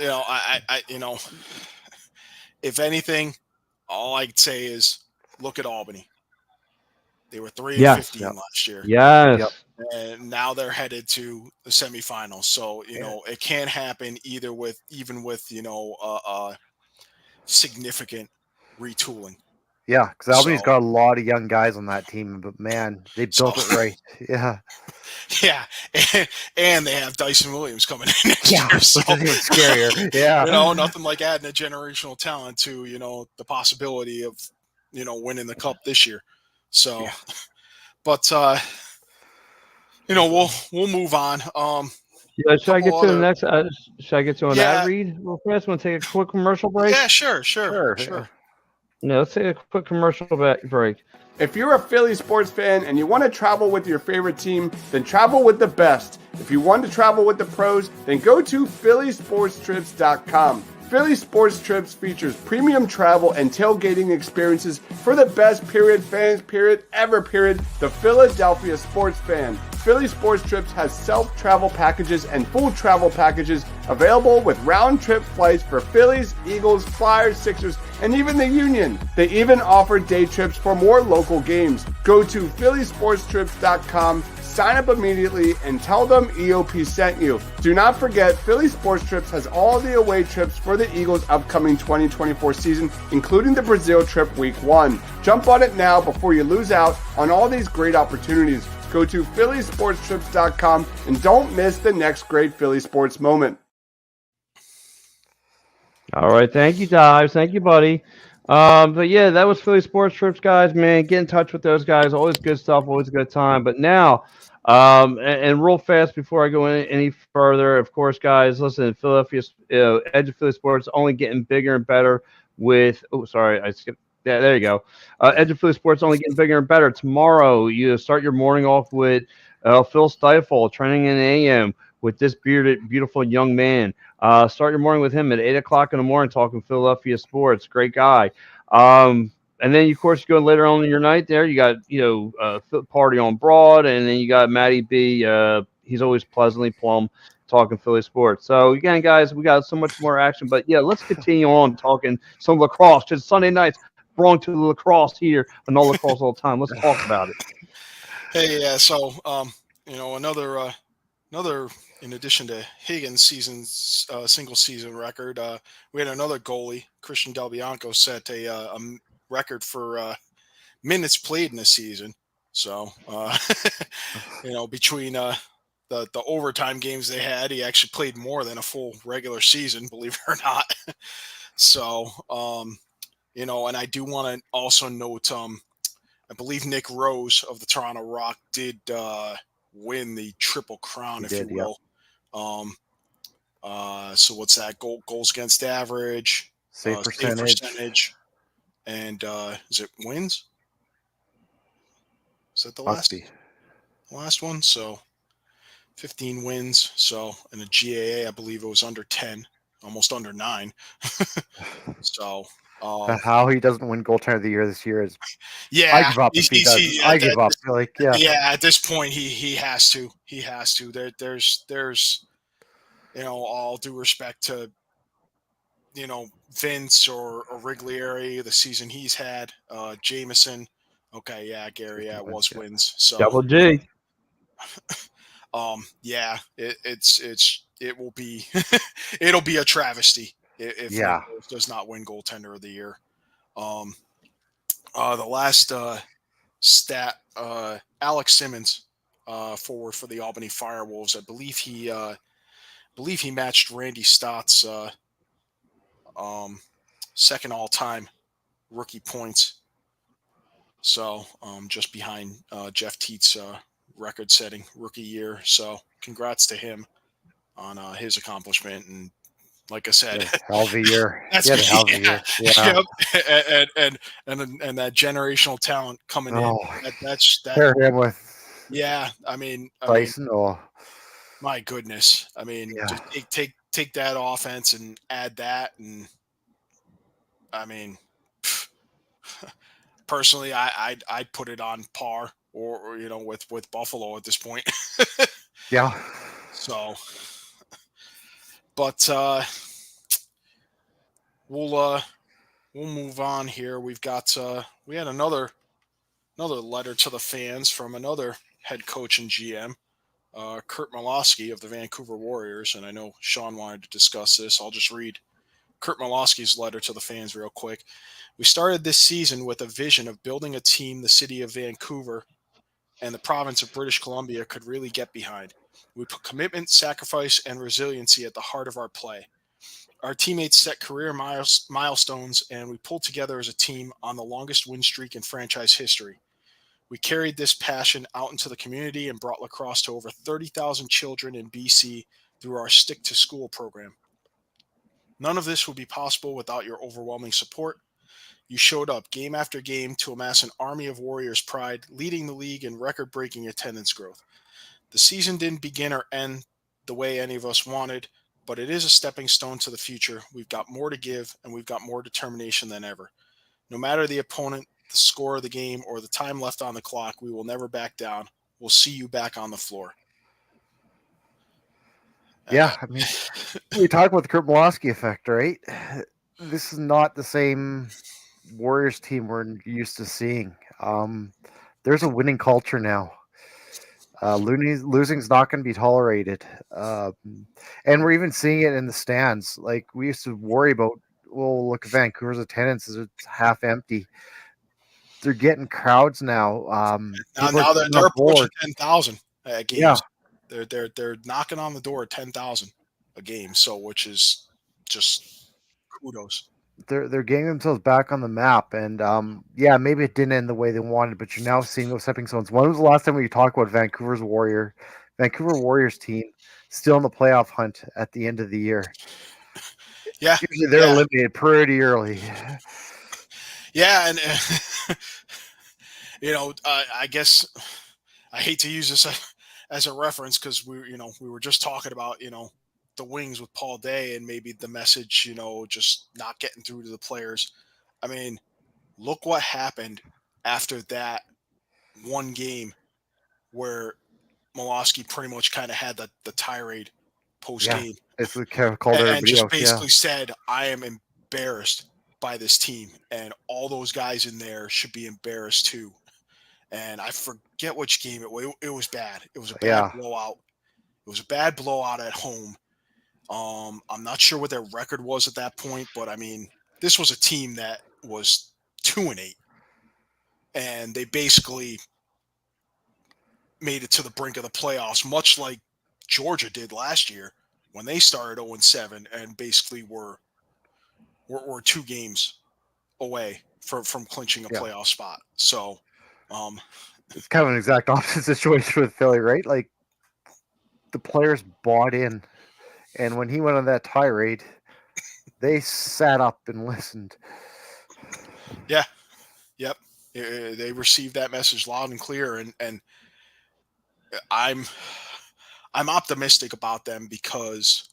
If anything, all I'd say is look at Albany. They were 3-15 last year. Yes. Yep. And now they're headed to the semifinals. So, it can't happen even with significant retooling. Yeah, because Albany's got a lot of young guys on that team, but man, they built it right. Yeah. Yeah. And they have Dyson Williams coming in next year. So, which is even scarier. Yeah. Nothing like adding a generational talent to, the possibility of, winning the cup this year. So, but we'll move on. Should I get to the next? Should I get to an ad read real fast? Want to take a quick commercial break? Yeah, sure. Let's take a quick commercial break. If you're a Philly sports fan and you want to travel with your favorite team, then travel with the best. If you want to travel with the pros, then go to phillysportstrips.com. Philly Sports Trips features premium travel and tailgating experiences for the best fans, ever, the Philadelphia sports fan. Philly Sports Trips has self-travel packages and full travel packages available with round-trip flights for Phillies, Eagles, Flyers, Sixers, and even the Union. They even offer day trips for more local games. Go to phillysportstrips.com, sign up immediately, and tell them EOP sent you. Do not forget, Philly Sports Trips has all the away trips for the Eagles' upcoming 2024 season, including the Brazil trip week 1. Jump on it now before you lose out on all these great opportunities. Go to phillysportstrips.com and don't miss the next great Philly sports moment. All right. Thank you, Dives. Thank you, buddy. But yeah, that was Philly Sports Trips, guys. Man, get in touch with those guys. Always good stuff. Always a good time. But now, and real fast before I go any further, of course, guys, listen, Philadelphia, Edge of Philly Sports only getting bigger and better with. Oh, sorry, I skipped. Yeah, there you go. Edge of Philly Sports only getting bigger and better. Tomorrow, you start your morning off with Phil Stifle training in the AM with this bearded, beautiful young man. Start your morning with him at 8 o'clock in the morning, talking Philadelphia sports. Great guy. And then, of course, you go later on in your night there. You got, Party on Broad, and then you got Matty B. He's always pleasantly plumb talking Philly sports. So again, guys, we got so much more action. But yeah, let's continue on talking some lacrosse. Just Sunday nights belong to the lacrosse here, and all lacrosse all the time. Let's talk about it. Hey, yeah. So, another in addition to Higgins' single season record, we had another goalie, Christian Del Bianco, set a record for minutes played in a season. So, between the overtime games they had, he actually played more than a full regular season, believe it or not. So, and I do want to also note, I believe Nick Rose of the Toronto Rock did win the Triple Crown, if you will. So what's that? Goals against average, Save save percentage. percentage, and is it wins? Is that the Must be. last one? So 15 wins. So in a GAA, I believe it was under 10, almost under 9. So How he doesn't win goaltender of the year this year is yeah, I give up if he does. I give up. Like at this point he has to. He has to. There's all due respect to Vince or Wrigley, the season he's had, Jameson. Okay, yeah, Gary, yeah, it was wins. So Double G. yeah, it will be it'll be a travesty if Nick Rose does not win goaltender of the year. The last stat, Alex Simmons, forward for the Albany Firewolves. I believe he matched Randy Stott's second all-time rookie points. So just behind Jeff Teet's record-setting rookie year. So congrats to him on his accomplishment. And like I said, hell of a year. That's a hell of a year. Yeah. Yep. And that generational talent coming in. That's pair him with. Yeah, I mean, Tyson. My goodness. I mean, just take that offense and add that, and I mean, personally, I'd put it on par or with Buffalo at this point. Yeah. So, but we'll move on here. We've got we had another letter to the fans from another head coach and GM, Kurt Malosky of the Vancouver Warriors, and I know Shawn wanted to discuss this. I'll just read Kurt Malosky's letter to the fans real quick. We started this season with a vision of building a team the city of Vancouver and the province of British Columbia could really get behind. We put commitment, sacrifice, and resiliency at the heart of our play. Our teammates set career milestones, and we pulled together as a team on the longest win streak in franchise history. We carried this passion out into the community and brought lacrosse to over 30,000 children in BC through our Stick to School program. None of this would be possible without your overwhelming support. You showed up game after game to amass an army of Warriors pride, leading the league in record-breaking attendance growth. The season didn't begin or end the way any of us wanted, but it is a stepping stone to the future. We've got more to give, and we've got more determination than ever. No matter the opponent, the score of the game, or the time left on the clock, we will never back down. We'll see you back on the floor. Yeah, I mean, we talk about the Kurt Malosky effect, right? This is not the same Warriors team we're used to seeing. There's a winning culture now. Losing's not going to be tolerated. And we're even seeing it in the stands. Like, we used to worry about, look, Vancouver's attendance is half empty. They're getting crowds now. Now they're approaching 10,000 at games. Yeah. They're knocking on the door at 10,000 a game. So, which is just kudos. They're getting themselves back on the map, and maybe it didn't end the way they wanted, but you're now seeing those stepping stones. When was the last time we talked about Vancouver Warriors team still in the playoff hunt at the end of the year? Yeah, usually they're eliminated pretty early. Yeah, and I guess I hate to use this as a reference because we were just talking about the Wings with Paul Day and maybe the message just not getting through to the players. I mean, look what happened after that one game where Molosky pretty much kind of had the tirade post Yeah, game it's kind of called and everybody just out. Yeah, basically said, "I am embarrassed by this team, and all those guys in there should be embarrassed too." And I forget which game it was. It was bad. It was a bad yeah, blowout. It was a bad blowout at home. I'm not sure what their record was at that point, but I mean, this was a team that was 2-8, and they basically made it to the brink of the playoffs, much like Georgia did last year when they started 0-7 and basically were 2 games away from clinching a yeah. playoff spot. So, um, It's kind of an exact opposite situation with Philly, right? Like the players bought in, and when he went on that tirade, they sat up and listened. yeah, yep, they received that message loud and clear, and I'm optimistic about them because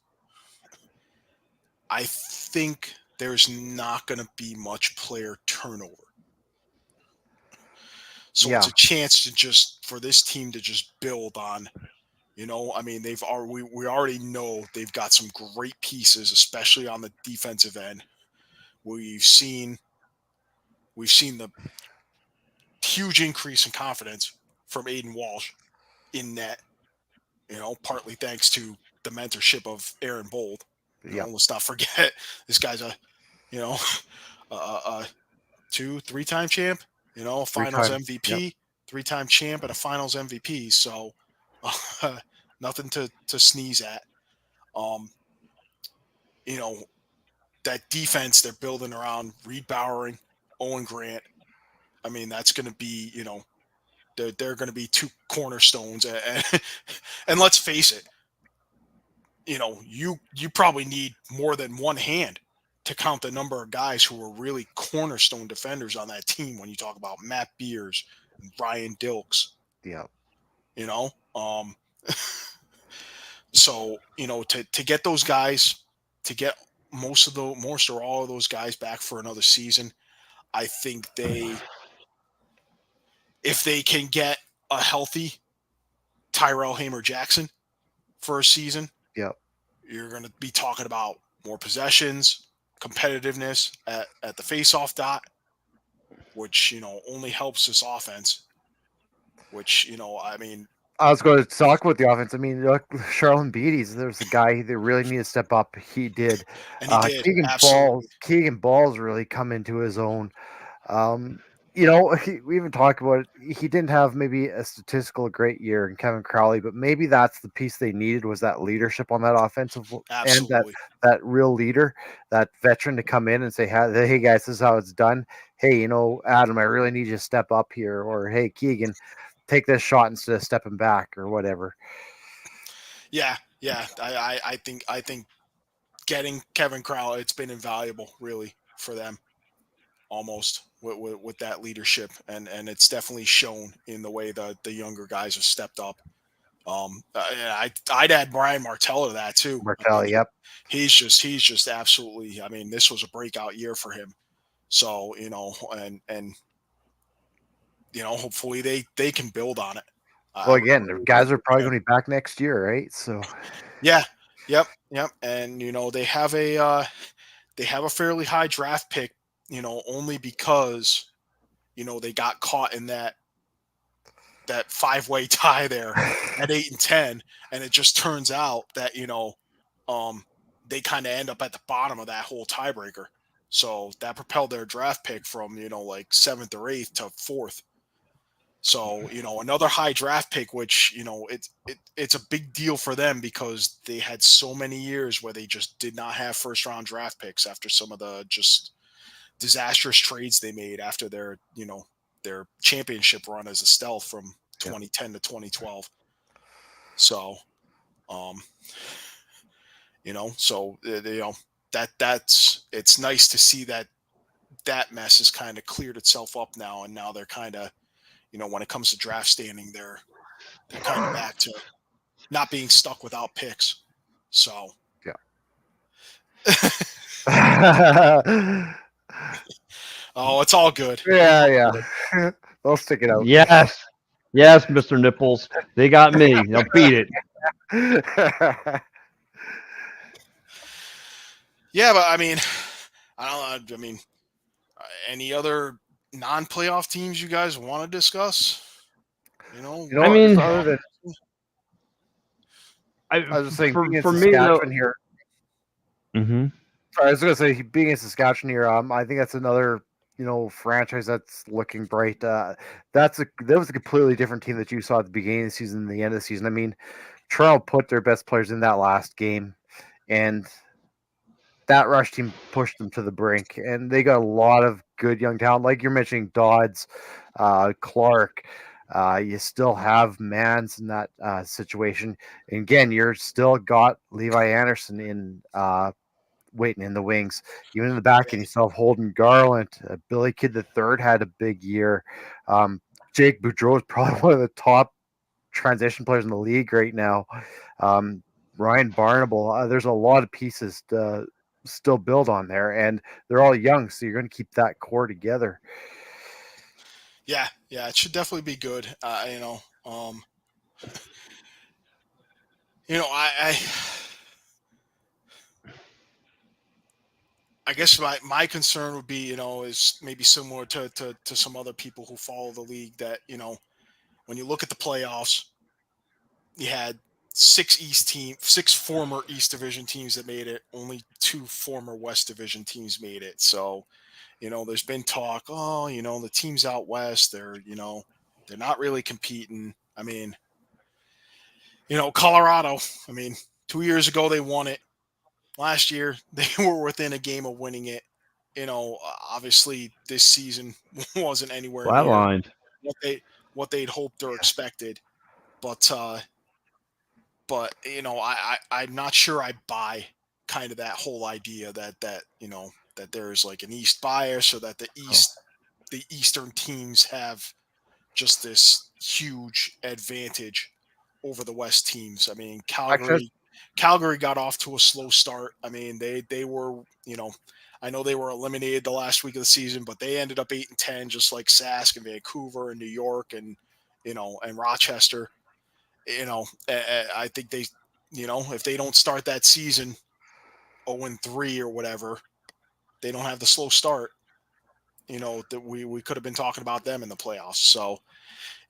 I think there's not going to be much player turnover. So it's Yeah, a chance to just for this team to just build on. I mean, we already know they've got some great pieces, especially on the defensive end. We've seen the huge increase in confidence from Aiden Walsh in net. Partly thanks to the mentorship of Aaron Bold. yeah. Let's not forget this guy's a you know a 2-3 time champ. A Three Finals times. Yep. MVP, 3-time champ, and a Finals MVP. So nothing to sneeze at. Um, you know that defense they're building around Reed Bowering, Owen Grant. I mean, that's going to be they're going to be 2 cornerstones. And let's face it, you probably need more than one hand to count the number of guys who are really cornerstone defenders on that team when you talk about Matt Beers and Brian Dilks, Yeah. you know? So, to get those guys, to get most or all of those guys back for another season, I think if they can get a healthy Tyrell Hamer-Jackson for a season, Yep. you're going to be talking about more possessions, competitiveness at the face-off dot, which, only helps this offense, which, I mean, I was going to talk about the offense. I mean, look, Charlon Beatties, there's a guy that really needed to step up. He did. and he did. Absolutely. Keegan Balls really come into his own. We even talked about it. He didn't have maybe a statistical great year in Kevin Crowley, but maybe that's the piece they needed was that leadership on that offensive end, Absolutely. that real leader, that veteran to come in and say, hey guys, this is how it's done. Hey, Adam, I really need you to step up here. Or, hey, Keegan, take this shot instead of stepping back or whatever. Yeah. I think getting Kevin Crowley, it's been invaluable really for them almost with that leadership. And it's definitely shown in the way the younger guys have stepped up. I'd add Brian Martell to that too. Martell, yep. He's just absolutely. I mean, this was a breakout year for him. So and hopefully they can build on it. Well, again, the guys are probably going to be back next year, right? So yeah, yep. And they have a fairly high draft pick. Only because they got caught in that 5-way tie there at 8 and 10, and it just turns out that they kind of end up at the bottom of that whole tiebreaker. So that propelled their draft pick from like 7th or 8th to 4th. So another high draft pick, which it's a big deal for them because they had so many years where they just did not have first round draft picks after some of the just disastrous trades they made after their championship run as a stealth from 2010 to 2012. So, it's nice to see that that mess has kind of cleared itself up now, and now they're kind of, when it comes to draft standing, they're kind of back to not being stuck without picks. So oh, it's all good. Yeah. They'll stick it out. Yes, Mr. Nipples. They got me. Now beat it. Yeah, but I mean, I don't know. I mean, any other non-playoff teams you guys want to discuss? I mean, other than I was just saying, for me, though, here. Mm-hmm. I was going to say, being in Saskatchewan here, I think that's another, franchise that's looking bright. That was a completely different team that you saw at the beginning of the season and the end of the season. I mean, Toronto put their best players in that last game, and that Rush team pushed them to the brink, and they got a lot of good young talent. Like you're mentioning, Dodds, Clark. You still have Mans in that situation. And again, you're still got Levi Anderson in waiting in the wings. Even in the back end, you still have Holden Garland. Billy Kidd III had a big year. Jake Boudreau is probably one of the top transition players in the league right now. Ryan Barnable. There's a lot of pieces to still build on there, and they're all young, so you're going to keep that core together. Yeah, it should definitely be good. I guess my concern would be, is maybe similar to some other people who follow the league, that, when you look at the playoffs, you had six former East Division teams that made it. Only 2 former West Division teams made it. So, there's been talk, the teams out West, they're not really competing. I mean, Colorado, 2 years ago they won it. Last year they were within a game of winning it. Obviously this season wasn't anywhere flatlined what they'd hoped or expected. But I'm not sure I buy kind of that whole idea that there's like an East bias, or that the Eastern teams have just this huge advantage over the West teams. I mean, Calgary got off to a slow start. I mean, they were, I know they were eliminated the last week of the season, but they ended up 8-10, just like Sask and Vancouver and New York and Rochester. I think they, if they don't start that season 0-3 or whatever, they don't have the slow start, that we could have been talking about them in the playoffs. So,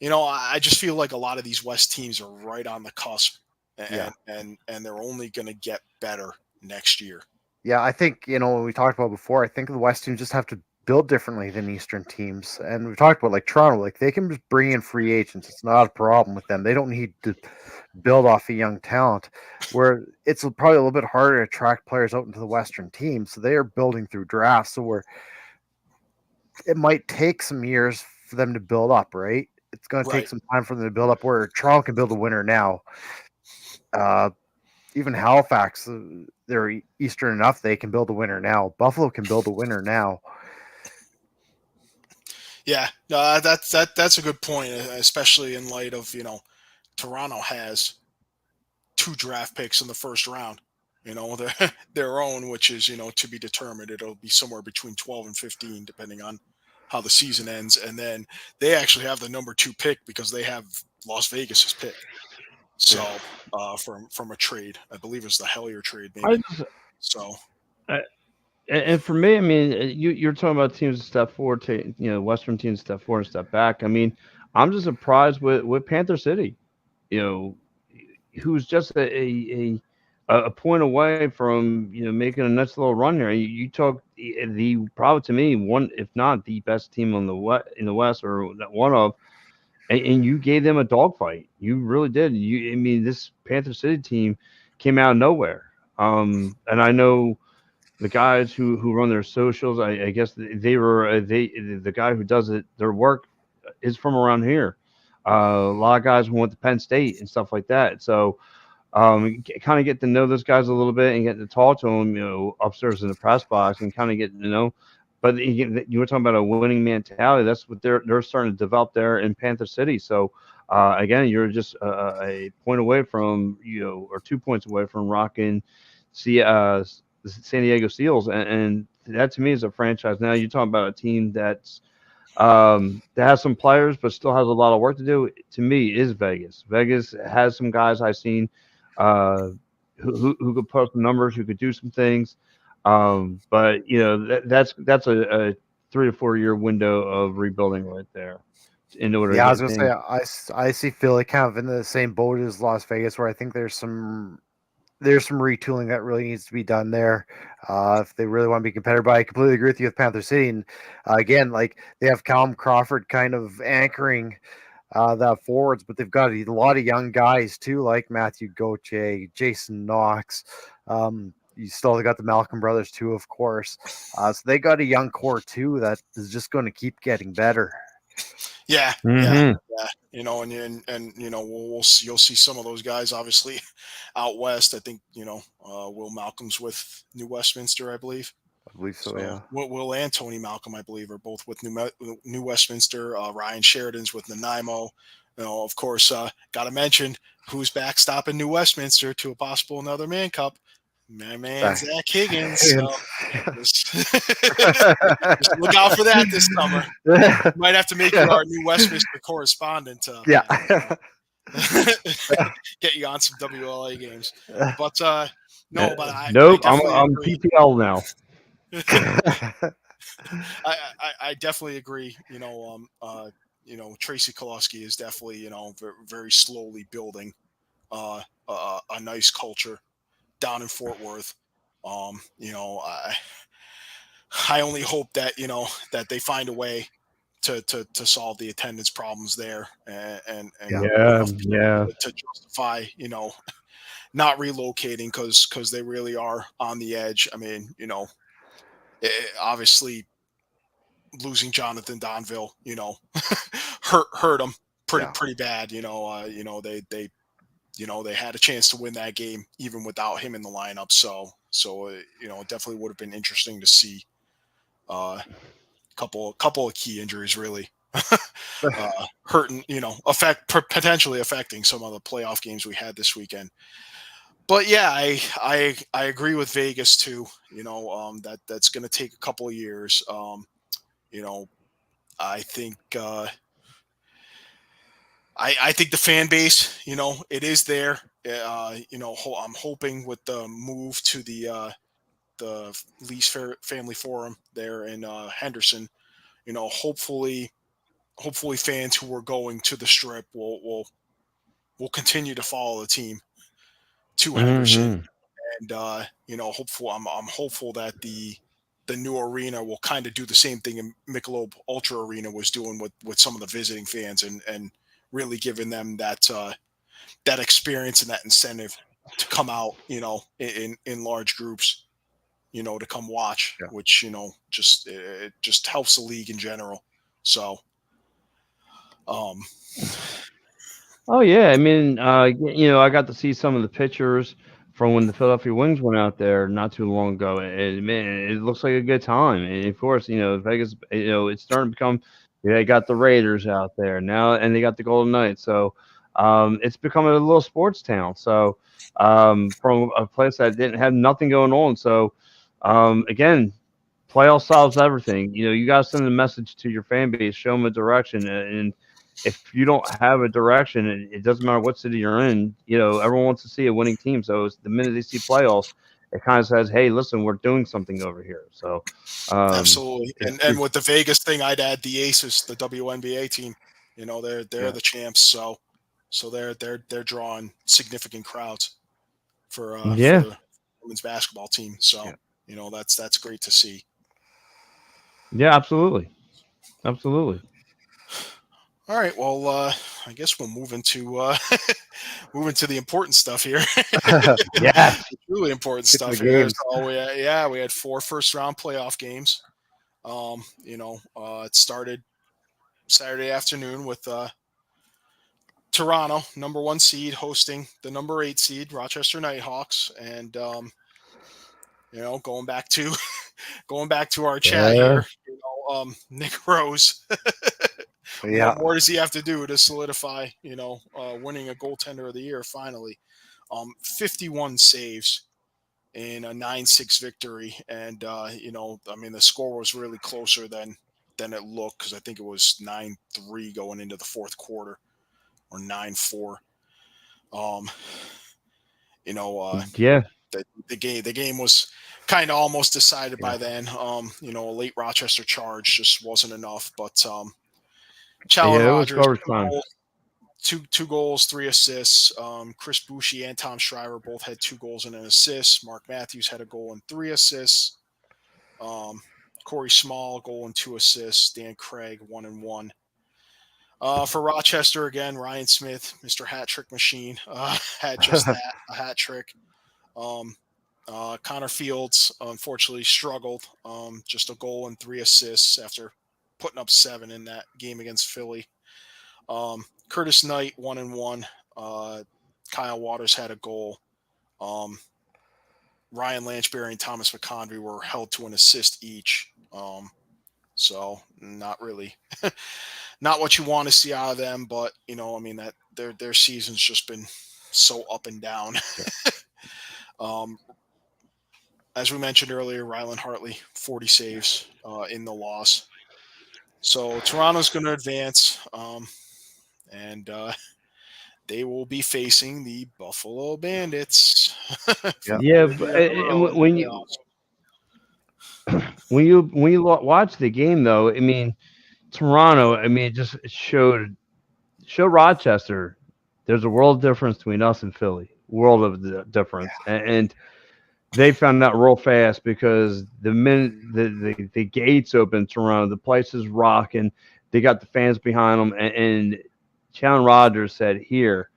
I just feel like a lot of these West teams are right on the cusp, and they're only going to get better next year. Yeah, I think, when we talked about before, I think the West teams just have to build differently than Eastern teams. And we talked about like Toronto, like they can just bring in free agents. It's not a problem with them. They don't need to build off a young talent, where it's probably a little bit harder to attract players out into the Western teams. So they are building through drafts. So it might take some years for them to build up, right? It's going to take some time for them to build up, where Toronto can build a winner now. Even Halifax, they're Eastern enough, they can build a winner now. Buffalo can build a winner now. Yeah, that's a good point, especially in light of, Toronto has 2 draft picks in the first round, their own, which is, to be determined. It'll be somewhere between 12 and 15, depending on how the season ends. And then they actually have the number 2 pick because they have Las Vegas's pick. So from a trade, I believe it was the Hellier trade, maybe. And for me, I mean, you're talking about teams that step forward, Western teams step forward and step back. I mean, I'm just surprised with Panther City, who's just a point away from making a nice little run there. You talk the probably, to me, one, if not the best team in the West, or one of. And you gave them a dogfight. You really did. This Panther City team came out of nowhere. And I know the guys who run their socials, I guess the guy who does their work is from around here. A lot of guys who went to Penn State and stuff like that. So kind of get to know those guys a little bit and get to talk to them, upstairs in the press box, and kind of get but you were talking about a winning mentality. That's what they're starting to develop there in Panther City. So again, you're just a point away from or 2 points away from rocking the San Diego Seals, and that to me is a franchise. Now you're talking about a team that has some players, but still has a lot of work to do. To me, is Vegas. Vegas has some guys I've seen uh, who could put up some numbers, who could do some things. But that's a 3 to 4 year window of rebuilding right there in order to Yeah, I was get gonna things. say I see Philly kind of in the same boat as Las Vegas, where I think there's some retooling that really needs to be done there if they really want to be competitive. But I completely agree with you with Panther City. And again, like they have Callum Crawford kind of anchoring that forwards, but they've got a lot of young guys too, like Matthew Gauthier, Jason Knox. You still got the Malcolm brothers too, of course. So they got a young core too that is just going to keep getting better. Yeah, Mm-hmm. yeah. And you'll see some of those guys obviously out west. I think Will Malcolm's with New Westminster, I believe. I believe so, So yeah. Will and Tony Malcolm, I believe, are both with New Westminster. Ryan Sheridan's with Nanaimo. Of course, got to mention who's backstopping New Westminster to a possible another Man Cup. My man Zach Higgins. So just look out for that this summer. Might have to make you our New Westminster correspondent. Yeah. Get you on some WLA games. But no, but I Nope, definitely I'm agree. PPL now. I definitely agree. Tracy Koloski is definitely very, very slowly building a nice culture down in Fort Worth. I only hope that that they find a way to solve the attendance problems there and Yeah, yeah. to justify not relocating because they really are on the edge. I mean, obviously losing Jonathan Donville, hurt them pretty bad. They had a chance to win that game even without him in the lineup. So it definitely would have been interesting to see a couple of key injuries really hurting, potentially affecting some of the playoff games we had this weekend. But yeah, I agree with Vegas too. That's going to take a couple of years. I think I think the fan base, it is there. I'm hoping with the move to the Lee's Family Forum there in Henderson, hopefully fans who are going to the Strip will continue to follow the team to Henderson, and I'm hopeful that the new arena will kind of do the same thing Michelob Ultra Arena was doing with some of the visiting fans and really giving them that that experience and that incentive to come out, in large groups, to come watch, which it just helps the league in general. So, Oh yeah, I mean, I got to see some of the pictures from when the Philadelphia Wings went out there not too long ago, and man, it looks like a good time. And of course, Vegas, it's starting to become. They got the Raiders out there now, and they got the Golden Knights. So, it's becoming a little sports town. So, from a place that didn't have nothing going on. So, again, playoff solves everything. You got to send a message to your fan base, show them a direction, and if you don't have a direction, it doesn't matter what city you're in. Everyone wants to see a winning team. So the minute they see playoffs, it kind of says, "Hey, listen, we're doing something over here." So absolutely, and with the Vegas thing, I'd add the Aces, the WNBA team. They're the champs, so they're drawing significant crowds for the women's basketball team. So that's great to see. Yeah, absolutely. All right, well, I guess we'll move into the important stuff here. Yes, really important stuff here. So we had 4 first-round playoff games. It started Saturday afternoon with Toronto, number 1 seed, hosting the number 8 seed Rochester Nighthawks, and going back to going back to our chat here, Nick Rose. Yeah. What more does he have to do to solidify, winning a goaltender of the year finally? 51 saves in a 9-6 victory, and the score was really closer than it looked, because I think it was 9-3 going into the fourth quarter, or 9-4. Yeah. The game was kind of almost decided by then. A late Rochester charge just wasn't enough, but Challen it was Rogers, garbage time. two goals, 3 assists. Chris Boucher and Tom Schreiber both had 2 goals and an assist. Mark Matthews had a goal and 3 assists. Corey Small, goal and 2 assists. Dan Craig, 1 and 1. For Rochester, again, Ryan Smith, Mr. Hat Trick Machine, had just that, a hat trick. Connor Fields, unfortunately, struggled. Just a goal and 3 assists after putting up 7 in that game against Philly. Curtis Knight, 1 and 1. Kyle Waters had a goal. Ryan Lanchberry and Thomas McConvey were held to an assist each. So not really, not what you want to see out of them, but that their season's just been so up and down. As we mentioned earlier, Rylan Hartley, 40 saves in the loss. So Toronto's going to advance, and they will be facing the Buffalo Bandits. Yeah, but when you watch the game, though, I mean, Toronto, I mean, it just showed Rochester there's a world difference between us and Philly, world of difference, and they found out real fast, because the minute the gates open, Toronto, the place is rocking, they got the fans behind them, and Shawn Rogers said, "Here,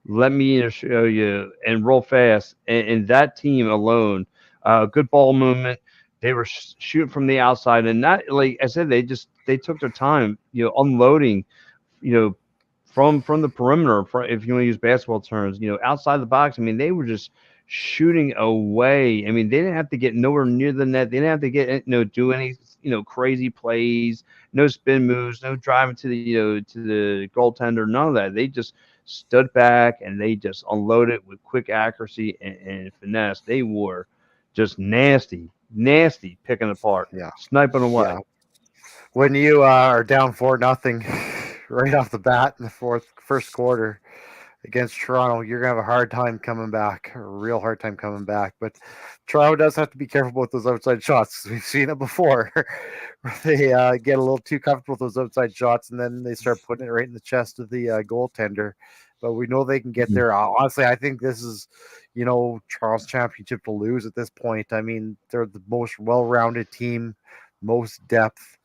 let me show you," and real fast, and that team alone, good ball movement. They were shooting from the outside, and not, like I said, they took their time, unloading, from the perimeter. If you want to use basketball terms, outside the box. I mean, they were just shooting away. I mean, they didn't have to get nowhere near the net. They didn't have to get do any crazy plays, no spin moves, no driving to the goaltender, none of that. They just stood back and they just unloaded with quick accuracy and finesse. They were just nasty picking apart, sniping away. Yeah. When you are down 4-0 right off the bat in the first quarter against Toronto, you're gonna have a hard time coming back, a real hard time coming back. But Toronto does have to be careful with those outside shots. We've seen it before. They get a little too comfortable with those outside shots, and then they start putting it right in the chest of the goaltender. But we know they can get there. Honestly, I think this is, Charles' championship to lose at this point. I mean, they're the most well-rounded team, most depth.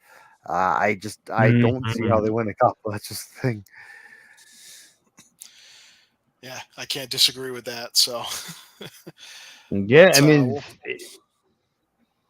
I don't see how they win a cup. That's just the thing. Yeah, I can't disagree with that. So, yeah, I mean,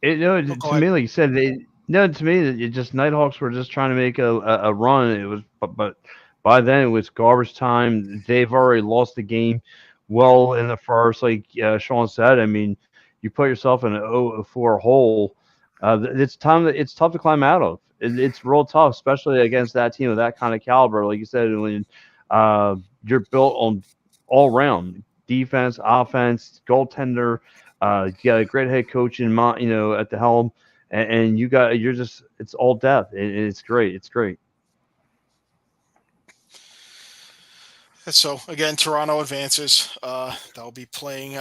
to me, like you said, to me, it just Nighthawks were just trying to make a run. It was, but by then it was garbage time. They've already lost the game well in the first. Like Shawn said, I mean, you put yourself in an 0-4 hole. It's tough to climb out of. It's real tough, especially against that team of that kind of caliber. Like you said, when you're built on all round defense, offense, goaltender. You got a great head coach at the helm, and it's all depth. It's great. It's great. So again, Toronto advances. They'll be playing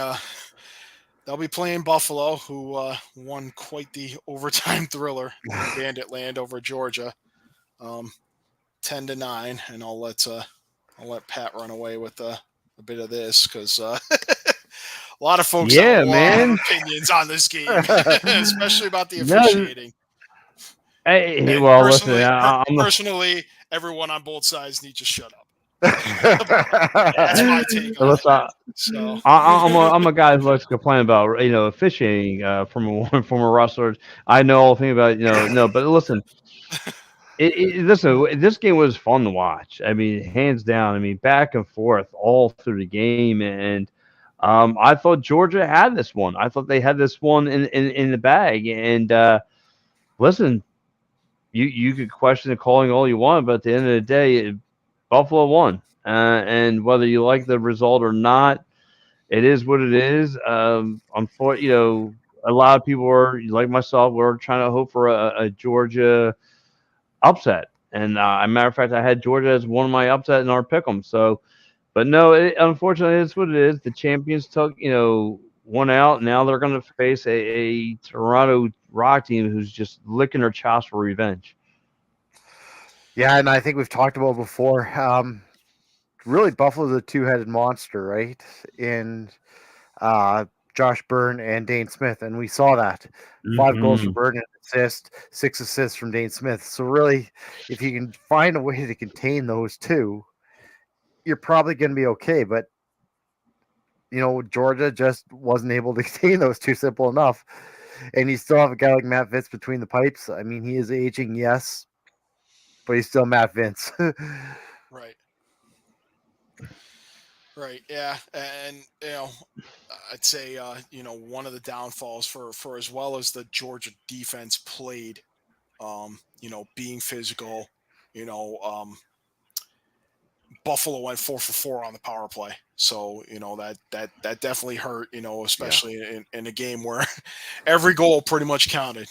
Buffalo, who won quite the overtime thriller in Bandit Land over Georgia, 10-9. And I'll let Pat run away with a bit of this, because a lot of folks have a lot of opinions on this game, especially about the officiating. Personally, everyone on both sides needs to shut up. That's my take on it. So I'm a guy who likes to complain about officiating from a former wrestler. I know all thing about but listen. Listen, this game was fun to watch. I mean, hands down. I mean, back and forth all through the game, and I thought Georgia had this one. I thought they had this one in the bag. And listen, you could question the calling all you want, but at the end of the day, Buffalo won. And whether you like the result or not, it is what it is. Unfortunately, a lot of people were like myself. Were trying to hope for a Georgia upset, and as a matter of fact, I had Georgia as one of my upset in our pick'em. So, but no, unfortunately, it's what it is. The champions took one out. Now they're going to face a Toronto Rock team who's just licking their chops for revenge. Yeah, and I think we've talked about before. Really, Buffalo's a two-headed monster, right? In Josh Byrne and Dane Smith, and we saw that 5 goals from Byrne and assist, 6 assists from Dane Smith. So really, if you can find a way to contain those two, you're probably going to be okay. But Georgia just wasn't able to contain those two simple enough. And you still have a guy like Matt Vince between the pipes. I mean, he is aging, yes, but he's still Matt Vince. Right. Right. Yeah. And, I'd say, one of the downfalls for as well as the Georgia defense played, being physical, Buffalo went 4 for 4 on the power play. So, that definitely hurt, especially in a game where every goal pretty much counted.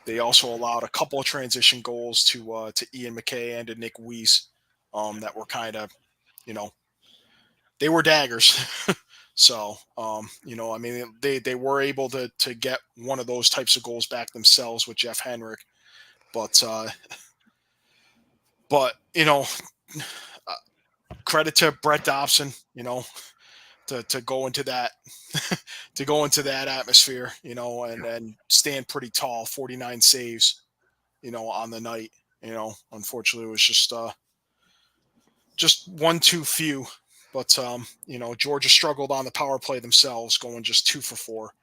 They also allowed a couple of transition goals to Ian McKay and to Nick Weiss that were kind of, they were daggers. So, they were able to get one of those types of goals back themselves with Jeff Henrik. But credit to Brett Dobson, to go into that, atmosphere, and stand pretty tall, 49 saves, on the night. Unfortunately, it was just one too few. But Georgia struggled on the power play themselves, going just 2 for 4,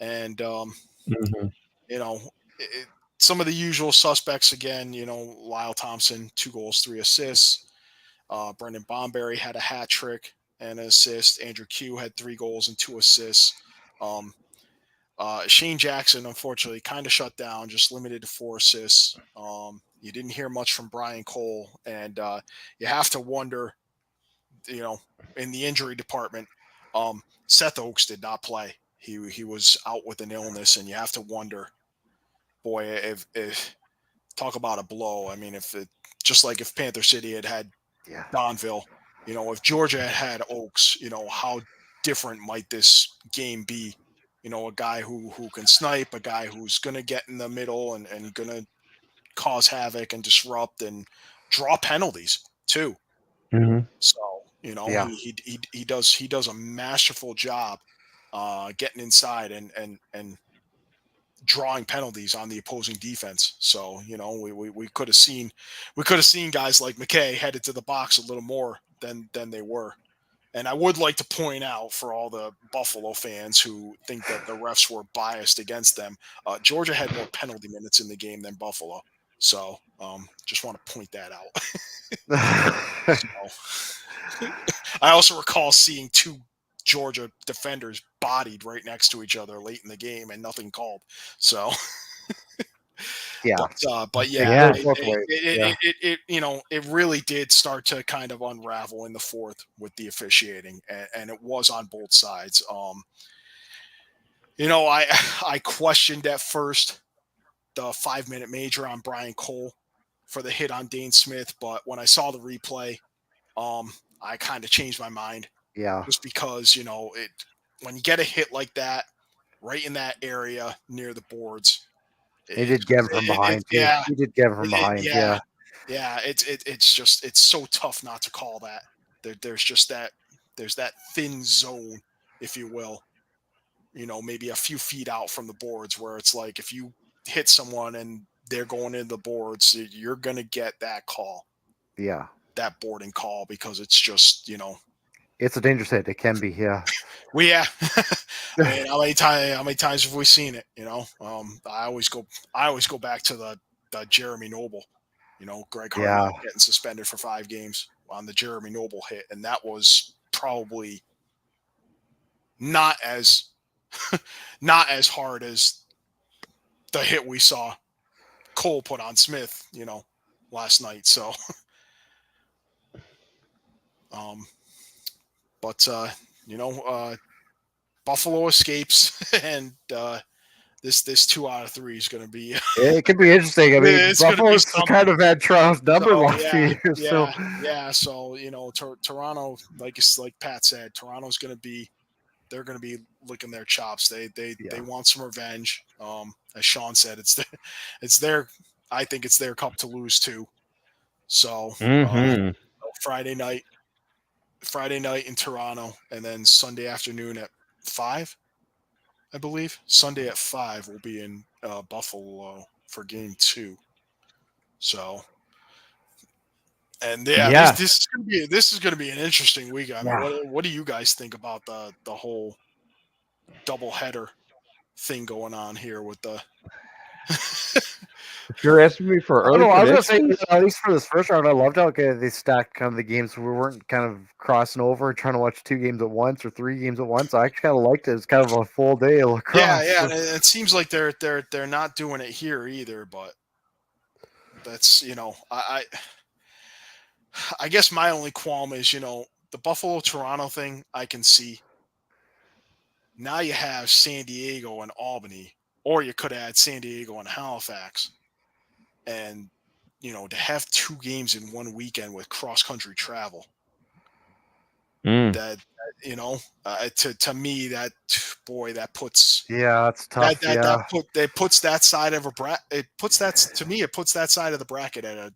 and some of the usual suspects again. Lyle Thompson, 2 goals, 3 assists. Brendan Bomberry had a hat trick and an assist. Andrew Q had 3 goals and 2 assists. Shane Jackson, unfortunately, kind of shut down, just limited to 4 assists. You didn't hear much from Brian Cole, and you have to wonder, in the injury department, Seth Oakes did not play. He was out with an illness, and you have to wonder, boy, if talk about a blow. I mean, just like if Panther City had Donville, if Georgia had Oakes, how different might this game be? A guy who can snipe, a guy who's going to get in the middle and going to cause havoc and disrupt and draw penalties too. So, he does a masterful job getting inside and drawing penalties on the opposing defense. So, we could have seen guys like McKay headed to the box a little more than they were. And I would like to point out, for all the Buffalo fans who think that the refs were biased against them, Georgia had more penalty minutes in the game than Buffalo. So just want to point that out. So, I also recall seeing 2 Georgia defenders bodied right next to each other late in the game and nothing called. So yeah, but yeah, it really did start to kind of unravel in the fourth with the officiating, and it was on both sides. I questioned at first the 5-minute major on Brian Cole for the hit on Dane Smith, but when I saw the replay, I kind of changed my mind. Yeah, just because when you get a hit like that right in that area near the boards, he did get him from behind. Yeah, he did get him from behind. Yeah. It's so tough not to call that. There's that thin zone, if you will. Maybe a few feet out from the boards, where it's like if you hit someone and they're going into the boards, you're gonna get that call. Yeah, that boarding call, because it's just it's a dangerous hit. It can be. Yeah. Well, yeah. I mean, how many times have we seen it? I always go back to the Jeremy Noble, Greg Hardy getting suspended for 5 games on the Jeremy Noble hit, and that was probably not as not as hard as the hit we saw Cole put on Smith, last night. So, but Buffalo escapes, and this 2 out of 3 is going to be. It could be interesting. I mean, Buffalo's kind of had Toronto's number last few years. So Toronto, like Pat said, Toronto's going to be. They're going to be licking their chops. They want some revenge. As Shawn said, it's their. I think it's their cup to lose too. So Friday night in Toronto, and then Sunday afternoon at 5, I believe. Sunday at 5 will be in Buffalo for Game 2. So, and this is going to be an interesting week. I mean, what do you guys think about the whole doubleheader thing going on here with the? If you're asking me for early I was going to predictions, say, at least for this first round, I loved how they stacked kind of the games. We weren't kind of crossing over and trying to watch 2 games at once or 3 games at once. I actually kind of liked it. It's kind of a full day of lacrosse. Yeah. And it seems like they're not doing it here either, but that's I guess my only qualm is the Buffalo Toronto thing. I can see. Now you have San Diego and Albany, or you could add San Diego and Halifax. And, to have 2 games in one weekend with cross-country travel, that, to me, that puts... Yeah, it's tough, It puts that side of it puts that side of the bracket at a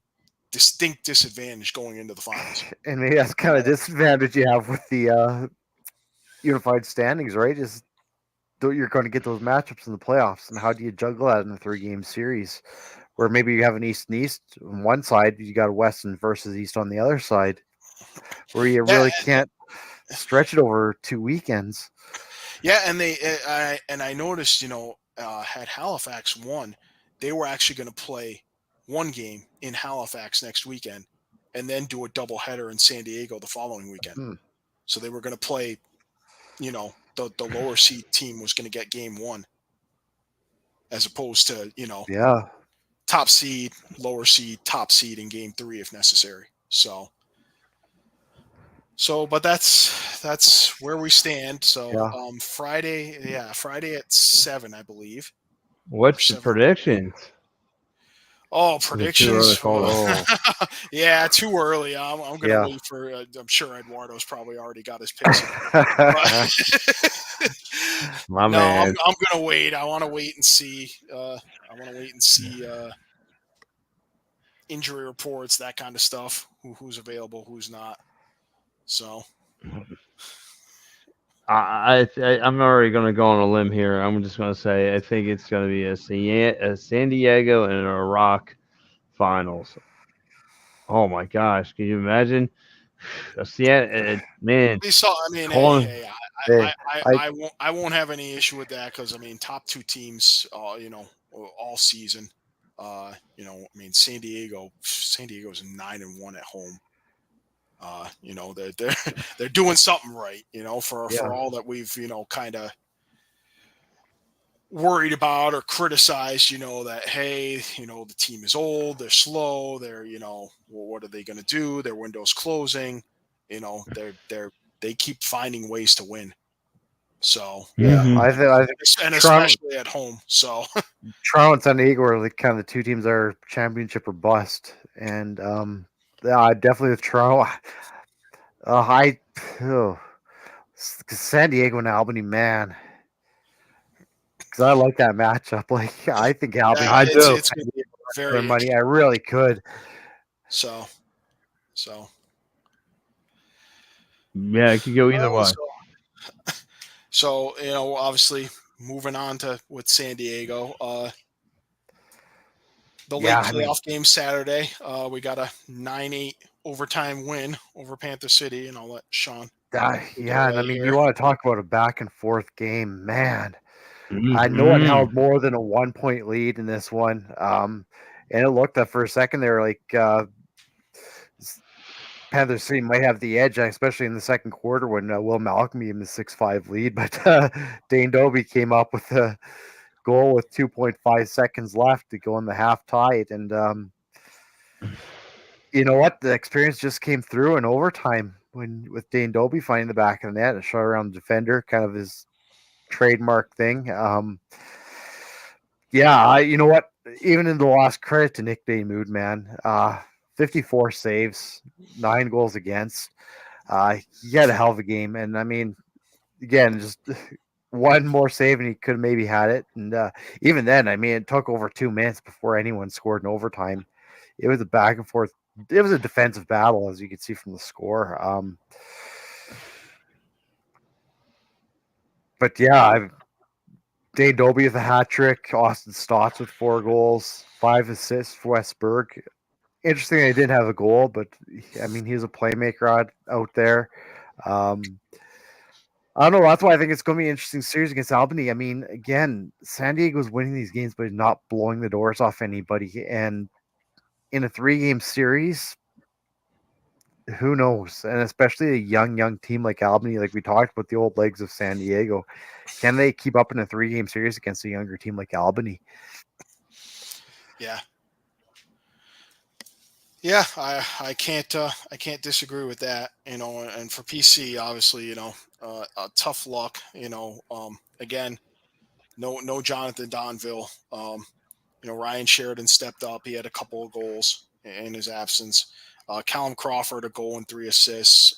distinct disadvantage going into the finals. And maybe that's kind of disadvantage you have with the unified standings, right? Is you're going to get those matchups in the playoffs, and how do you juggle that in a 3-game series? Where maybe you have an East and East on one side, you got a West versus East on the other side, where you really can't stretch it over 2 weekends. Yeah, and I noticed, had Halifax won, they were actually going to play 1 game in Halifax next weekend, and then do a doubleheader in San Diego the following weekend. So they were going to play, the lower seed team was going to get game 1, as opposed to top seed, lower seed, top seed in game 3 if necessary. So, but that's where we stand. So, Friday at 7, I believe. What's your predictions? Oh, predictions! Yeah, too early. I'm going to wait for. I'm sure Eduardo's probably already got his picks. Man. I'm going to wait. I want to wait and see. Injury reports, that kind of stuff. Who's available, who's not. So, I'm already going to go on a limb here. I'm just going to say I think it's going to be a San Diego and a Rock finals. Oh my gosh, can you imagine? Man. I won't have any issue with that because top 2 teams, all season. San Diego's 9-1 at home. They're doing something right, for all that we've, kind of worried about or criticized, that, hey, the team is old, they're slow, they're, what are they going to do? Their window's closing, they keep finding ways to win. So I think and especially at home. So Toronto and San Diego are like kind of the 2 teams that are championship or bust, and definitely with Toronto. San Diego and Albany, man, because I like that matchup. Like I think Albany. It's going to be very money. I really could. So. Yeah, it could go either way. So, obviously moving on with San Diego, the late playoff game Saturday, we got a 9-8 overtime win over Panther City, and I'll let Shawn. You want to talk about a back and forth game, man. No one held more than a 1-point lead in this one. And it looked that for a second they were like Panthers City might have the edge, especially in the second quarter when Will Malcolm gave him the 6-5 lead. But Dane Dobie came up with a goal with 2.5 seconds left to go in the half tied. And you know what? The experience just came through in overtime with Dane Dobie finding the back of the net and shot around the defender, kind of his trademark thing. You know what? Even in the loss, credit to Nick Baymood, man. 54 saves, 9 goals against. He had a hell of a game. And I mean, again, just one more save and he could have maybe had it. And even then, I mean, it took over 2 minutes before anyone scored in overtime. It was a back and forth. It was a defensive battle, as you can see from the score. But yeah, Dane Dobie with a hat trick, Austin Stotts with 4 goals, 5 assists for Westberg. Interesting, they didn't have a goal, but I mean, he's a playmaker out there. I don't know. That's why I think it's going to be an interesting series against Albany. I mean, again, San Diego's winning these games, but not blowing the doors off anybody. And in a 3-game series, who knows? And especially a young team like Albany, like we talked about the old legs of San Diego. Can they keep up in a 3-game series against a younger team like Albany? Yeah. I can't disagree with that. And for PC, obviously, a tough luck. Again, no Jonathan Donville. Ryan Sheridan stepped up. He had a couple of goals in his absence. Callum Crawford, a goal and 3 assists.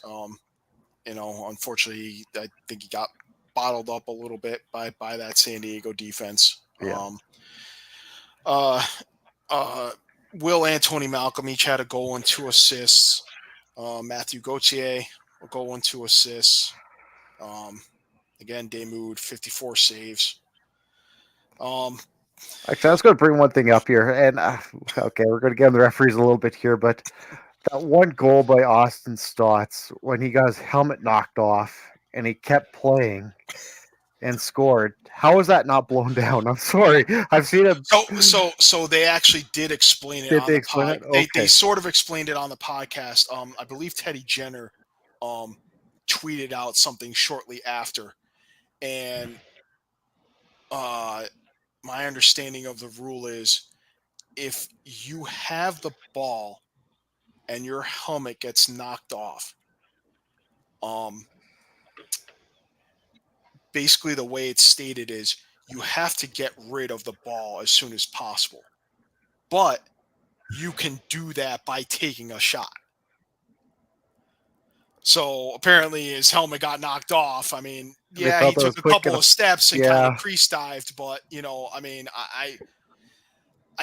Unfortunately, I think he got bottled up a little bit by that San Diego defense. Yeah. Will Anthony Malcolm each had a goal and 2 assists. Matthew Gauthier, a goal and 2 assists. Again, Damoud, 54 saves. Actually, I was going to bring one thing up here. And okay, we're going to get on the referees a little bit here, but that one goal by Austin Stotts when he got his helmet knocked off and he kept playing and scored. How is that not blown down? I'm sorry. I've seen it. So they actually did explain it. Did they explain it? Okay. They sort of explained it on the podcast. I believe Teddy Jenner tweeted out something shortly after, and my understanding of the rule is if you have the ball and your helmet gets knocked off, basically the way it's stated is you have to get rid of the ball as soon as possible. But you can do that by taking a shot. So apparently his helmet got knocked off. I mean, yeah, he took a couple of steps and kind of crease dived, but I mean, I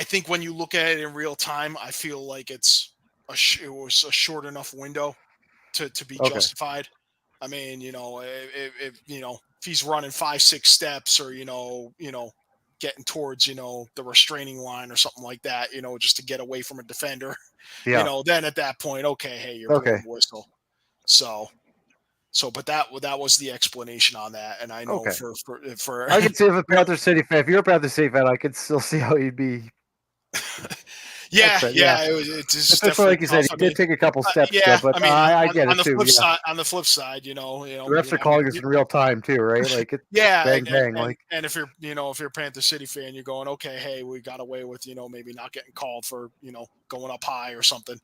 think when you look at it in real time, I feel like it was a short enough window to be justified. I mean, if he's running 5-6 steps or getting towards the restraining line or something like that, just to get away from a defender, then at that point, okay, hey, you're blowing whistle. So, but that was the explanation on that, and I know for I can see if a Panther City fan, if you're a Panther City fan, I could still see how you'd be. It's just definitely like you said, he did take a couple steps. But I mean, I get it too. On the flip side, the refs are calling us in real time too, right? Like bang bang. And if you're if you're a Panther City fan, you're going, okay, hey, we got away with maybe not getting called for going up high or something.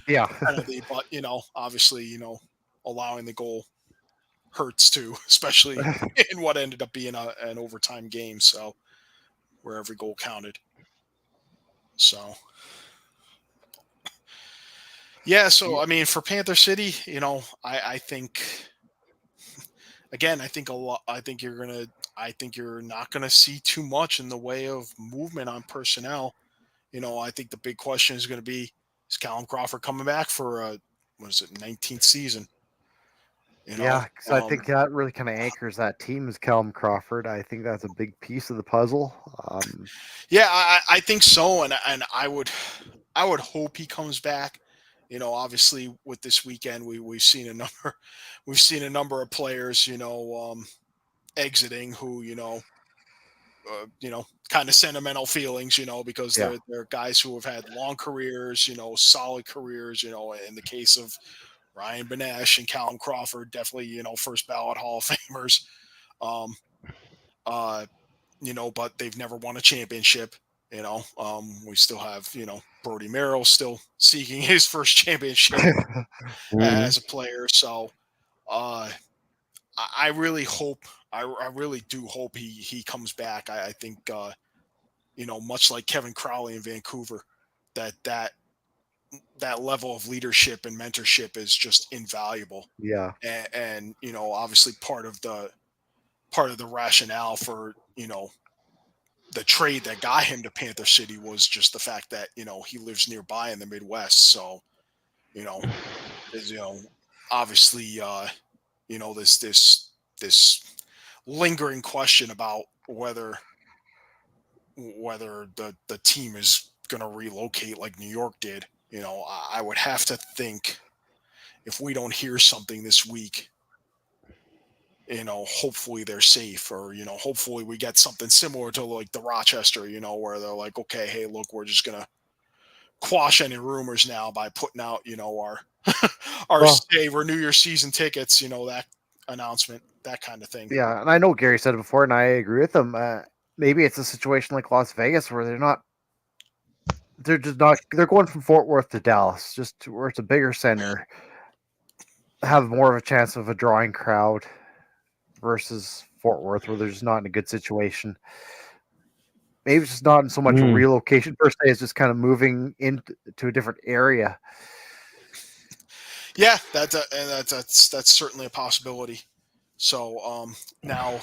Yeah. Penalty, but obviously allowing the goal hurts too, especially in what ended up being an overtime game. So where every goal counted. So, yeah. So, I mean, for Panther City, I think, again, I think you're not going to see too much in the way of movement on personnel. I think the big question is going to be, is Callum Crawford coming back for 19th season? Yeah, because I think that really kind of anchors that team is Callum Crawford. I think that's a big piece of the puzzle. Yeah, I think so, and I would hope he comes back. Obviously with this weekend, we've seen a number of players, exiting who kind of sentimental feelings, because Yeah. they're guys who have had long careers, solid careers, in the case of Ryan Benesh and Callum Crawford, definitely, first ballot Hall of Famers. But they've never won a championship. We still have, Brody Merrill still seeking his first championship as a player. So I really hope, I really do hope he comes back. I think, much like Kevin Crowley in Vancouver, that level of leadership and mentorship is just invaluable. Yeah. And obviously part of the rationale for, the trade that got him to Panther City was just the fact that, he lives nearby in the Midwest. So, there's, obviously, this lingering question about whether the team is going to relocate like New York did. I would have to think, if we don't hear something this week, hopefully they're safe, or, hopefully we get something similar to like the Rochester, where they're like, okay, hey, look, we're just going to quash any rumors now by putting out, our stay, renew your season tickets, that announcement, that kind of thing. Yeah, and I know Gary said it before, and I agree with him. Maybe it's a situation like Las Vegas where they're going from Fort Worth to Dallas, just where it's a bigger center, have more of a chance of a drawing crowd versus Fort Worth, where they're just not in a good situation. Maybe it's just not so much a relocation per se, it's just kind of moving into a different area. Yeah, that's certainly a possibility. So now,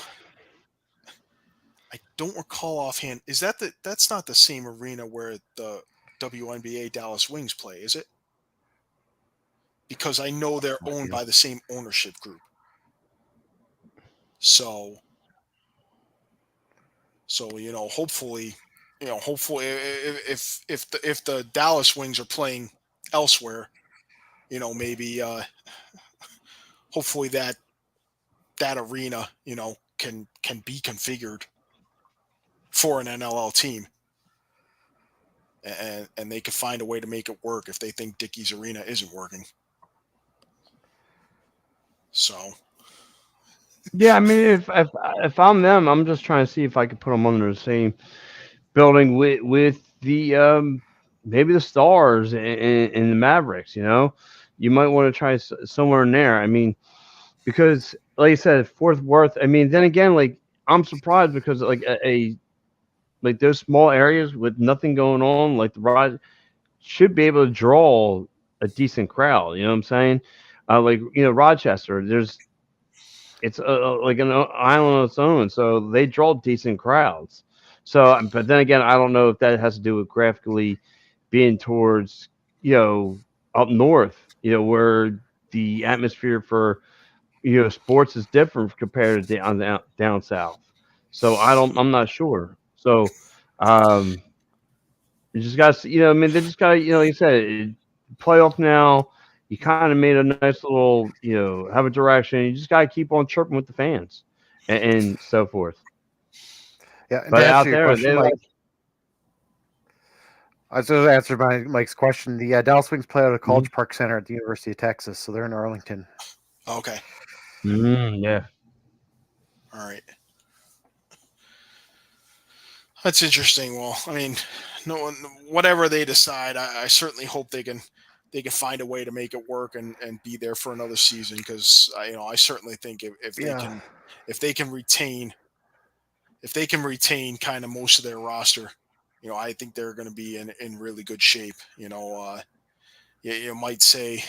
I don't recall offhand. Is that's not the same arena where the WNBA Dallas Wings play, is it? Because I know they're owned by the same ownership group. So hopefully, if the Dallas Wings are playing elsewhere, maybe hopefully that arena, can be configured for an NLL team, and they could find a way to make it work if they think Dickey's Arena isn't working. So, yeah, I mean, if I'm them, I'm just trying to see if I could put them under the same building with the maybe the Stars and the Mavericks. You might want to try somewhere in there. I mean, because like you said, Fort Worth. I mean, then again, like I'm surprised because like like those small areas with nothing going on, like the Rod should be able to draw a decent crowd. You know what I'm saying? Like Rochester, it's like an island on its own, so they draw decent crowds. So, but then again, I don't know if that has to do with graphically being towards up north, where the atmosphere for sports is different compared to down south. So I'm not sure. So, you just got to, I mean, they just got to, like you said, playoff now. You kind of made a nice little, have a direction. You just got to keep on chirping with the fans and so forth. Yeah, and But to out answer your there, question, Mike, I was going to answer Mike's question. The Dallas Wings play out of College Park Center at the University of Texas, so they're in Arlington. okay. Yeah. All right. That's interesting. Well, I mean, whatever they decide, I certainly hope they can find a way to make it work and be there for another season, because I certainly think if they can retain kind of most of their roster, I think they're going to be in really good shape. You might say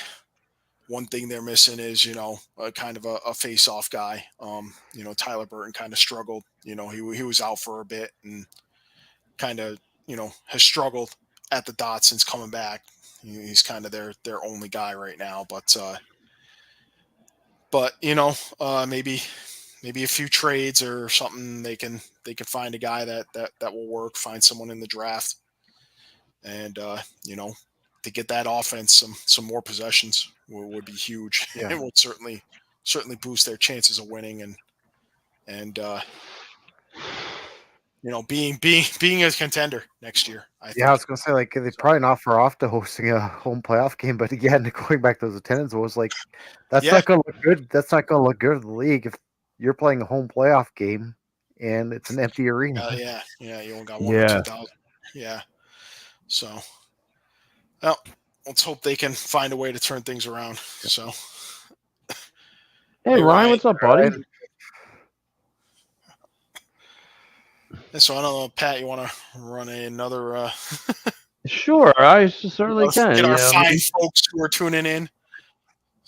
one thing they're missing is a kind of a face-off guy. Tyler Burton kind of struggled. He was out for a bit and kind of has struggled at the dot since coming back. He's kind of their only guy right now, but maybe a few trades or something, they can find a guy that will work, find someone in the draft, and to get that offense some more possessions would be huge. Yeah. It would certainly boost their chances of winning, and being a contender next year. I think. Yeah, I was gonna say like they probably not far off to hosting a home playoff game, but again, going back to those attendance was like that's Yeah. not gonna look good. That's not gonna look good in the league if you're playing a home playoff game and it's an empty arena. Yeah. You only got 1 or 2,000. Yeah. So, well, let's hope they can find a way to turn things around. So, Hey, Ryan, what's up, buddy? Ryan. So I don't know, Pat, you want to run another? Sure, I certainly can. Get our fine folks who are tuning in.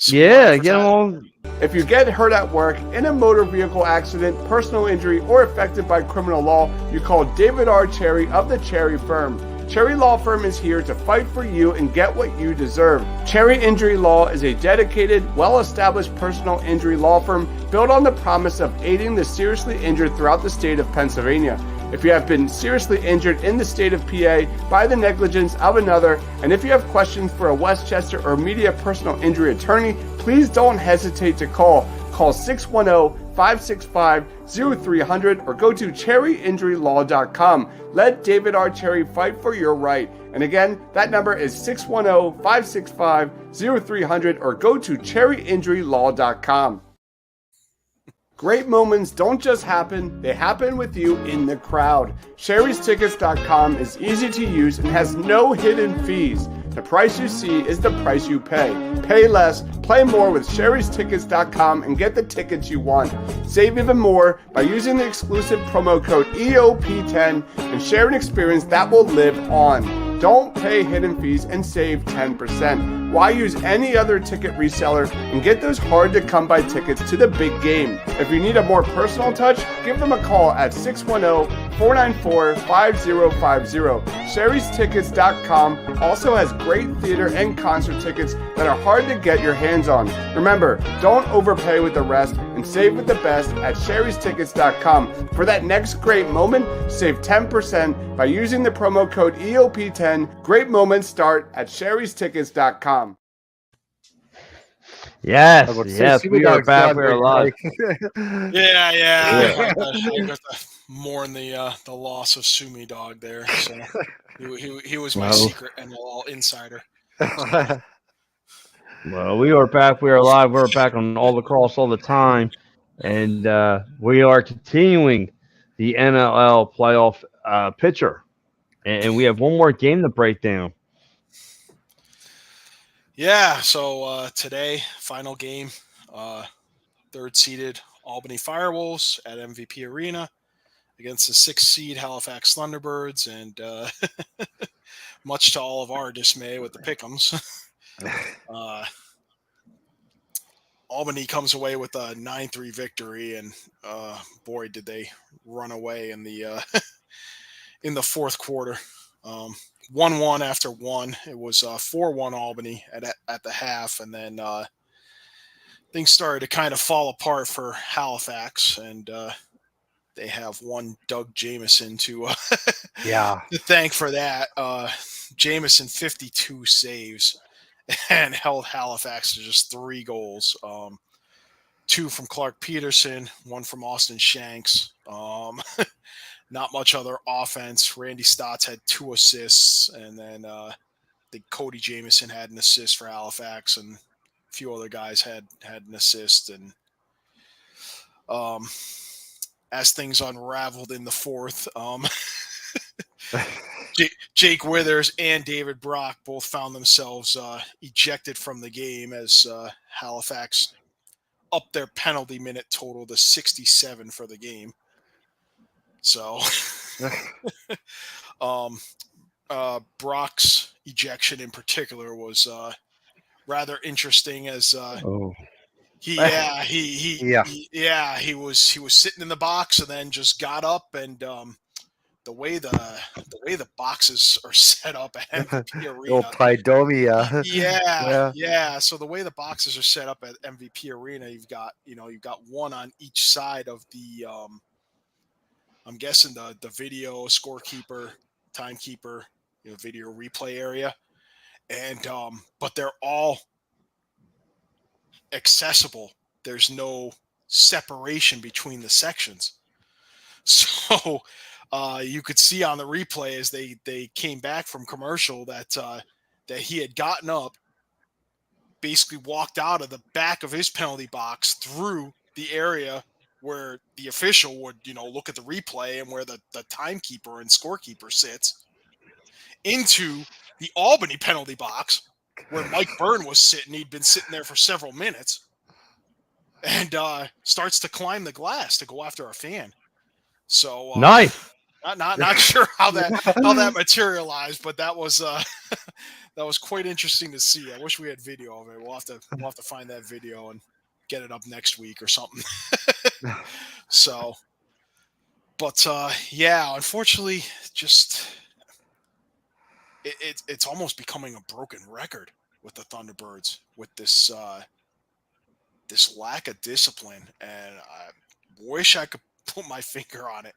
Yeah, get them all. If you get hurt at work, in a motor vehicle accident, personal injury, or affected by criminal law, you call David R. Cherry of the Cherry Firm. Cherry Law Firm is here to fight for you and get what you deserve. Cherry Injury Law is a dedicated, well-established personal injury law firm built on the promise of aiding the seriously injured throughout the state of Pennsylvania. If you have been seriously injured in the state of PA by the negligence of another, and if you have questions for a Westchester or media personal injury attorney, please don't hesitate to call. Call 610-565-0300 or go to cherryinjurylaw.com. Let David R. Cherry fight for your right. And again, that number is 610-565-0300 or go to cherryinjurylaw.com. Great moments don't just happen, they happen with you in the crowd. Sherry'sTickets.com is easy to use and has no hidden fees. The price you see is the price you pay. Pay less, play more with Sherry'sTickets.com and get the tickets you want. Save even more by using the exclusive promo code EOP10 and share an experience that will live on. Don't pay hidden fees and save 10%. Why use any other ticket reseller and get those hard-to-come-by tickets to the big game? If you need a more personal touch, give them a call at 610-494-5050. Sherry'sTickets.com also has great theater and concert tickets that are hard to get your hands on. Remember, don't overpay with the rest and save with the best at Sherry'sTickets.com. For that next great moment, save 10% by using the promo code EOP10. Great moments start at Sherry'sTickets.com. Yes, we are back. We're alive. Yeah. I got to mourn the loss of Sumi Dog there. So he was my secret NLL insider. Well, we are back. We are alive. We're back on all Lacrosse all the time, and we are continuing the NLL playoff picture, and we have one more game to break down. Yeah, so today, final game, third-seeded Albany Firewolves at MVP Arena against the sixth-seed Halifax Thunderbirds, and much to all of our dismay with the pick'ems, Albany comes away with a 9-3 victory, and boy, did they run away in the in the fourth quarter. 1-1 after one. It was 4-1 Albany at the half, and then things started to kind of fall apart for Halifax, and they have one Doug Jamieson to thank for that. Jamieson 52 saves and held Halifax to just 3 goals. 2 from Clark Peterson, 1 from Austin Shanks. Not much other offense. Randy Stotts had 2 assists, and then I think Cody Jamieson had an assist for Halifax, and a few other guys had an assist. And as things unraveled in the fourth, Jake Withers and David Brock both found themselves ejected from the game as Halifax upped their penalty minute total to 67 for the game. So, Brock's ejection in particular was rather interesting as he was sitting in the box and then just got up, and the way the boxes are set up at MVP Arena. Old Paidomia. Yeah. So the way the boxes are set up at MVP Arena, you've got one on each side of the I'm guessing the video scorekeeper, timekeeper, video replay area, and but they're all accessible. There's no separation between the sections. So you could see on the replay as they came back from commercial that he had gotten up, basically walked out of the back of his penalty box through the area where the official would, look at the replay and where the timekeeper and scorekeeper sits, into the Albany penalty box where Mike Byrne was sitting. He'd been sitting there for several minutes, and starts to climb the glass to go after a fan. So Nice. Not sure how that materialized, but that was that was quite interesting to see. I wish we had video of it. We'll have to find that video and get it up next week or something. So, but yeah, unfortunately, just it's almost becoming a broken record with the Thunderbirds with this this lack of discipline, and I wish I could put my finger on it.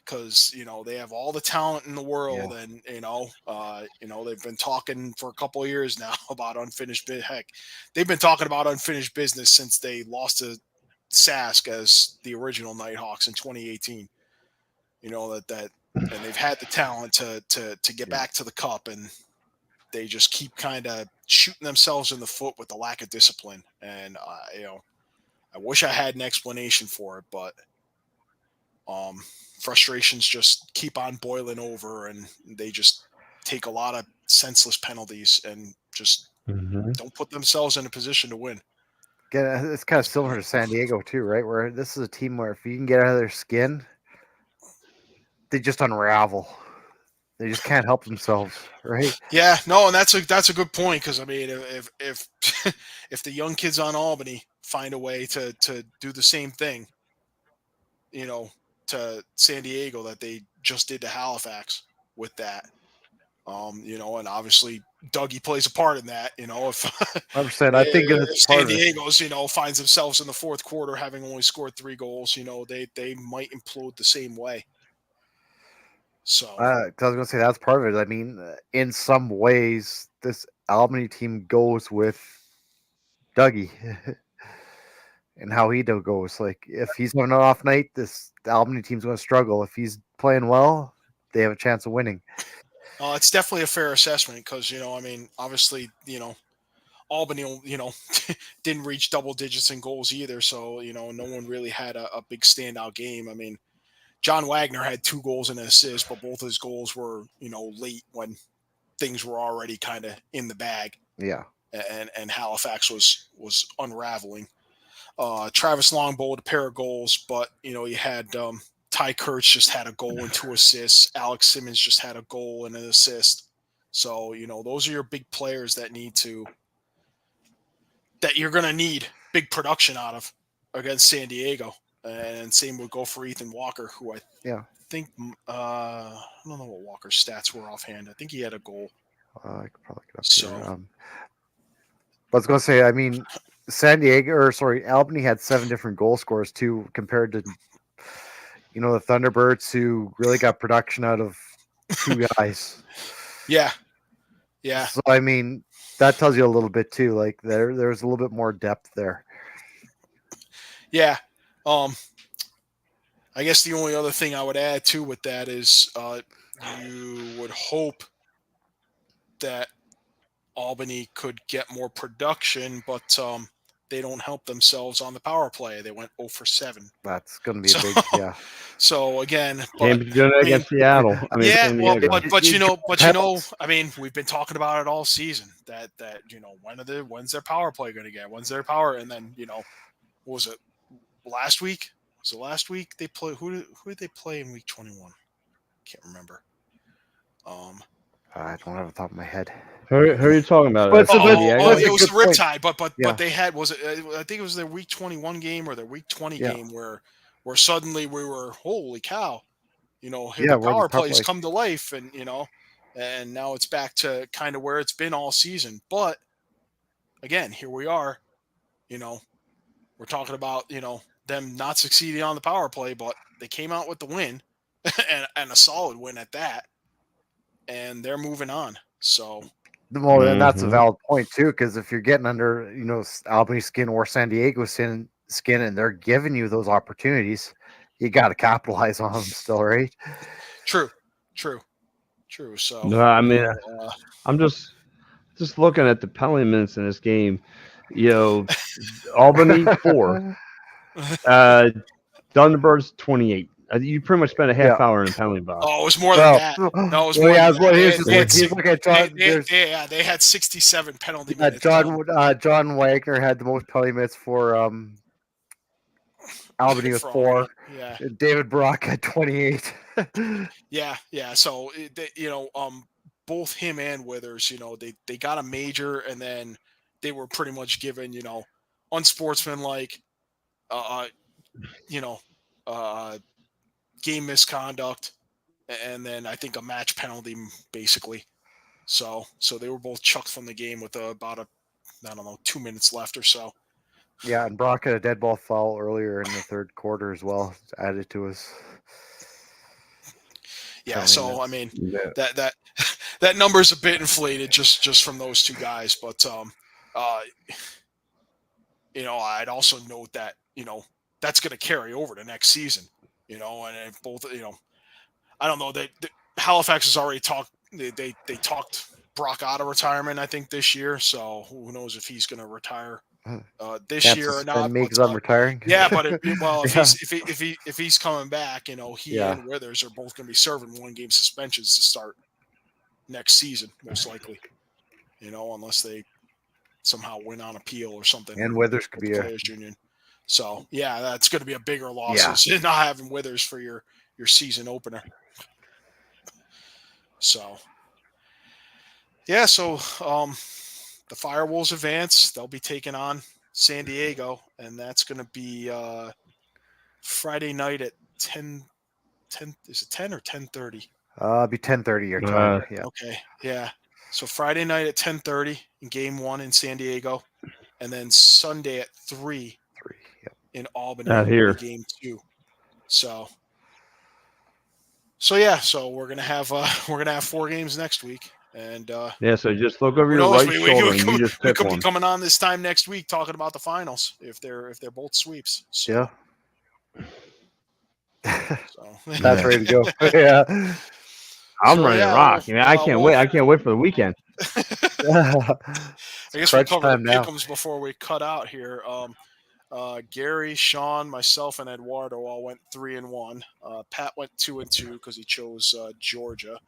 Because they have all the talent in the world, and they've been talking for a couple of years now about unfinished business. Heck, they've been talking about unfinished business since they lost to Sask as the original Nighthawks in 2018. That and they've had the talent to get back to the cup, and they just keep kind of shooting themselves in the foot with the lack of discipline. And I wish I had an explanation for it, but frustrations just keep on boiling over, and they just take a lot of senseless penalties and just don't put themselves in a position to win. Yeah, it's kind of similar to San Diego too, right? Where this is a team where if you can get out of their skin, they just unravel. They just can't help themselves, right? Yeah, no, and that's a good point, because I mean, if if the young kids on Albany find a way to do the same thing, to San Diego that they just did to Halifax with that, and obviously Dougie plays a part in that. If 100%, I think it's San part of it. Diego's finds themselves in the fourth quarter having only scored 3 goals, they might implode the same way. So 'cause I was going to say that's part of it. I mean, in some ways, this Albany team goes with Dougie and how he goes. Like, if he's having an off night, the Albany team's going to struggle. If he's playing well, they have a chance of winning. it's definitely a fair assessment, because obviously Albany didn't reach double digits in goals either, so no one really had a big standout game. I mean, John Wagner had 2 goals and an assist, but both his goals were late when things were already kind of in the bag. Yeah, and Halifax was unraveling. Travis Longbow, a pair of goals, but you had Ty Kurtz just had a goal and 2 assists. Alex Simmons just had a goal and an assist. So those are your big players that you're going to need big production out of against San Diego. And same would go for Ethan Walker, who I think I don't know what Walker's stats were offhand. I think he had a goal. I could probably get up here. I was going to say, I mean, Albany had 7 different goal scorers too, compared to the Thunderbirds, who really got production out of 2 guys. Yeah. So I mean, that tells you a little bit too. Like there's a little bit more depth there. Yeah. I guess the only other thing I would add too with that is you would hope that Albany could get more production, but they don't help themselves on the power play. They went 0 for 7. That's going to be a big, So again, game's doing it against Seattle. San Diego. but I mean, we've been talking about it all season. That when's their power play going to get? When's their power? And then what was it last week? Was it last week they play? Who did they play in week 21? Can't remember. I don't have it off the top of my head. Who are you talking about? It was the Riptide, but they had I think it was their week 21 game or their week 20 game where suddenly we were, holy cow, the power plays come to life, and and now it's back to kind of where it's been all season. But again, here we are, we're talking about them not succeeding on the power play, but they came out with the win and a solid win at that, and they're moving on. So. Well, and that's a valid point too, because if you're getting under, Albany skin or San Diego skin, and they're giving you those opportunities, you got to capitalize on them still, right? True. So No, I mean, uh, I'm just looking at the penalty minutes in this game. Albany 4, Dunderberg's 28. You pretty much spent a half hour in the penalty box. oh, it was more than that. No, it was more than that. He's looking at John. They had 67 penalty minutes. John Wagner had the most penalty minutes for Albany with 4. Yeah. David Brock had 28. Yeah. So both him and Withers, they got a major, and then they were pretty much given, unsportsmanlike, game misconduct, and then I think a match penalty, basically. So they were both chucked from the game with about 2 minutes left or so. Yeah, and Brock had a dead ball foul earlier in the third quarter as well, added to his. Yeah, so I mean that number's a bit inflated just from those two guys, but I'd also note that that's going to carry over to next season, and both I don't know that Halifax has already talked. They talked Brock out of retirement, I think, this year. So who knows if he's going to retire this year or not? Makes I'm retiring. Yeah, but if he's coming back, he and Withers are both going to be serving 1-game suspensions to start next season, most likely. Unless they somehow win on appeal or something. And Withers could be a players union. So yeah, that's going to be a bigger loss than not having Withers for your season opener. So yeah, so the Firewolves advance. They'll be taking on San Diego, and that's going to be Friday night at 10. Is it 10 or 10:30? It'll be 10:30 your time. Yeah. Okay. Yeah. So Friday night at 10:30 in Game 1 in San Diego, and then Sunday at 3 in Albany here. in Game 2. So yeah. So we're gonna have 4 games next week. And so just look over your right shoulder and you just pick could one. be coming on this time next week talking about the finals if they're both sweeps. So. Yeah. That's ready to go. Yeah. I'm ready to rock. I can't wait. I can't wait for the weekend. I guess we'll cover the pick'ems before we cut out here. Gary, Shawn, myself, and Eduardo all went 3-1. Pat went 2-2 because he chose Georgia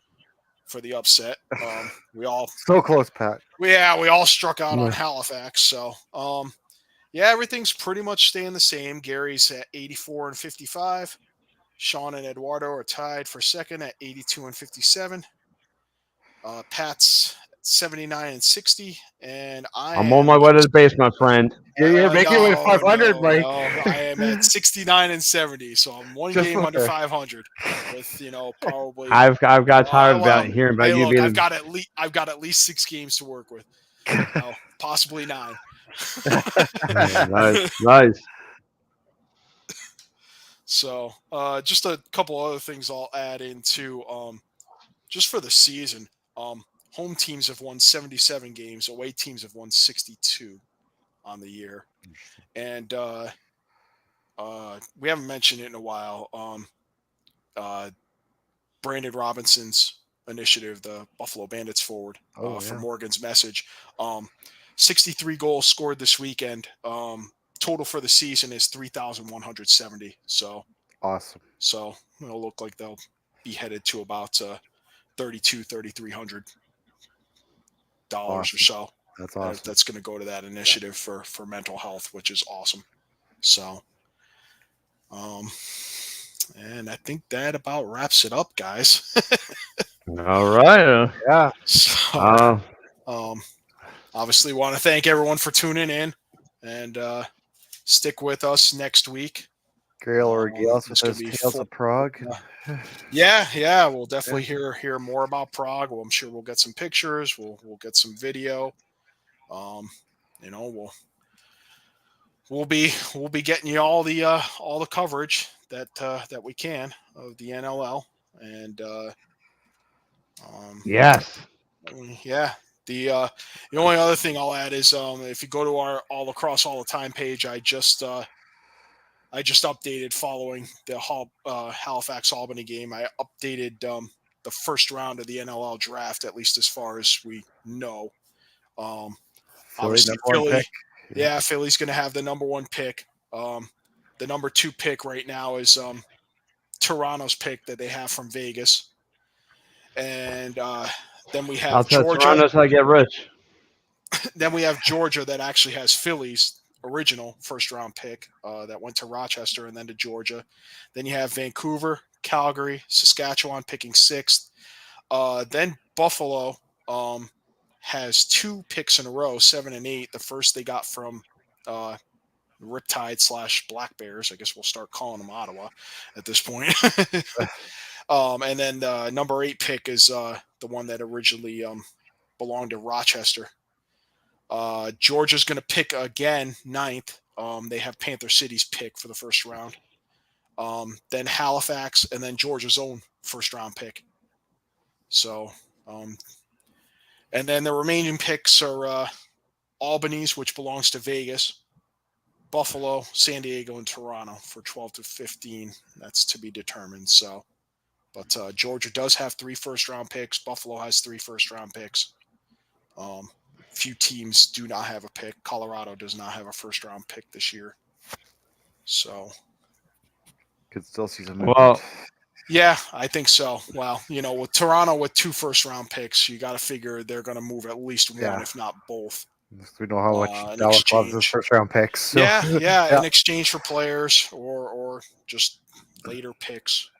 for the upset. We all so close, Pat. We all struck out on Halifax. So everything's pretty much staying the same. Gary's at 84 and 55. Shawn and Eduardo are tied for second at 82 and 57. Pat's 79 and 60, and I'm on my way to the base, my friend. You're making it with 500, Mike. No, I am at 69 and 70, so I'm one game under 500. With probably. I've got tired about hearing about you being. I've got at least 6 games to work with, possibly 9. Nice. So, just a couple other things I'll add into just for the season. Home teams have won 77 games. Away teams have won 62 on the year. And we haven't mentioned it in a while. Brandon Robinson's initiative, the Buffalo Bandits forward, for Morgan's message. 63 goals scored this weekend. Total for the season is 3,170. So awesome. So it'll look like they'll be headed to about $3,200 or so. That's awesome. That's going to go to that initiative for mental health, which is awesome. So, and I think that about wraps it up, guys. All right. Yeah. So, obviously want to thank everyone for tuning in, and stick with us next week. Gail or Gales with his Tales of Prague. Yeah, we'll definitely hear more about Prague. Well, I'm sure we'll get some pictures. We'll get some video. We'll be getting you all the coverage that we can of the NLL, and yes, yeah. The only other thing I'll add is if you go to our All Lacrosse All the Time page, I just I just updated following the Halifax Albany game. I updated the first round of the NLL draft, at least as far as we know. Obviously, Philly. Yeah, Philly's going to have the number 1 pick. The number 2 pick right now is Toronto's pick that they have from Vegas. And then we have Georgia. Toronto's how to get rich. Then we have Georgia that actually has Philly's original first-round pick that went to Rochester and then to Georgia. Then you have Vancouver, Calgary, Saskatchewan picking 6th. Then Buffalo has 2 picks in a row, 7 and 8. The first they got from Riptide / Black Bears. I guess we'll start calling them Ottawa at this point. And then the number 8 pick is the one that originally belonged to Rochester. Georgia's going to pick again 9th. They have Panther City's pick for the first round. Then Halifax, and then Georgia's own first round pick. So, and then the remaining picks are Albany's, which belongs to Vegas, Buffalo, San Diego, and Toronto for 12 to 15. That's to be determined. So, but Georgia does have 3 first round picks. Buffalo has 3 first round picks. Few teams do not have a pick. Colorado does not have a first round pick this year. So could still see some movement. Well, yeah, I think so. Well, with Toronto with 2 first round picks, you got to figure they're going to move at least one, if not both. We know how much Dallas loves those first round picks. So. Yeah, in exchange for players or just later picks.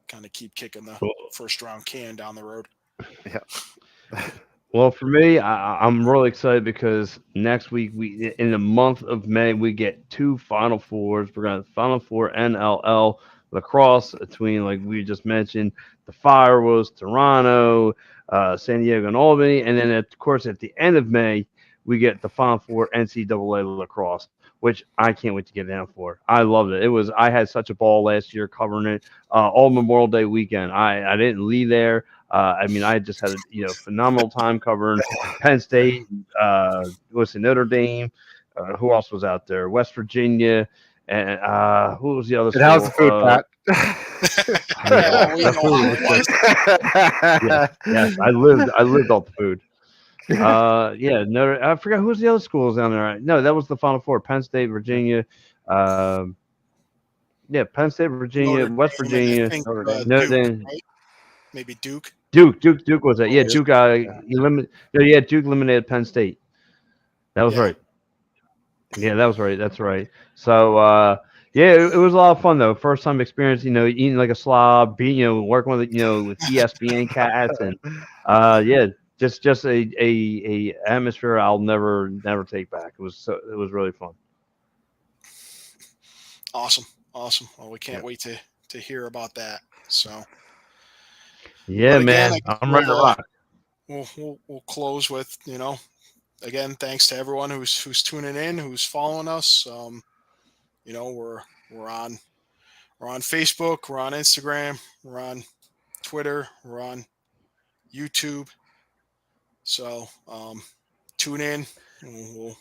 Kind of keep kicking the first round can down the road. Yeah. Well, for me, I'm really excited because next week, in the month of May, we get 2 Final Fours. We're going to Final Four NLL lacrosse between, like we just mentioned, the Fire was Toronto, San Diego, and Albany. And then, of course, at the end of May, we get the Final Four NCAA lacrosse, which I can't wait to get down for. I loved it. I had such a ball last year covering it all Memorial Day weekend. I didn't leave there. I just had a phenomenal time covering Penn State, Notre Dame. Who else was out there? West Virginia, and who was the other? And how's the food, Pat? Yes, I lived off the food. I forgot who's the other schools down there. No, that was the Final Four: Penn State, Virginia. Penn State, Virginia, West Virginia, Notre Dame. Right? Maybe Duke. Duke was that? Yeah, Duke. Duke eliminated Penn State. That was right. Yeah, that was right. That's right. So, it was a lot of fun though. First time experience, eating like a slob, working with with ESPN cats, and just a atmosphere I'll never take back. It was really fun. Awesome. Well, we can't wait to hear about that. So. Yeah, again, man, I'm ready to rock. We'll close with again, thanks to everyone who's tuning in, who's following us. We're on Facebook, we're on Instagram, we're on Twitter, we're on YouTube. So tune in. We'll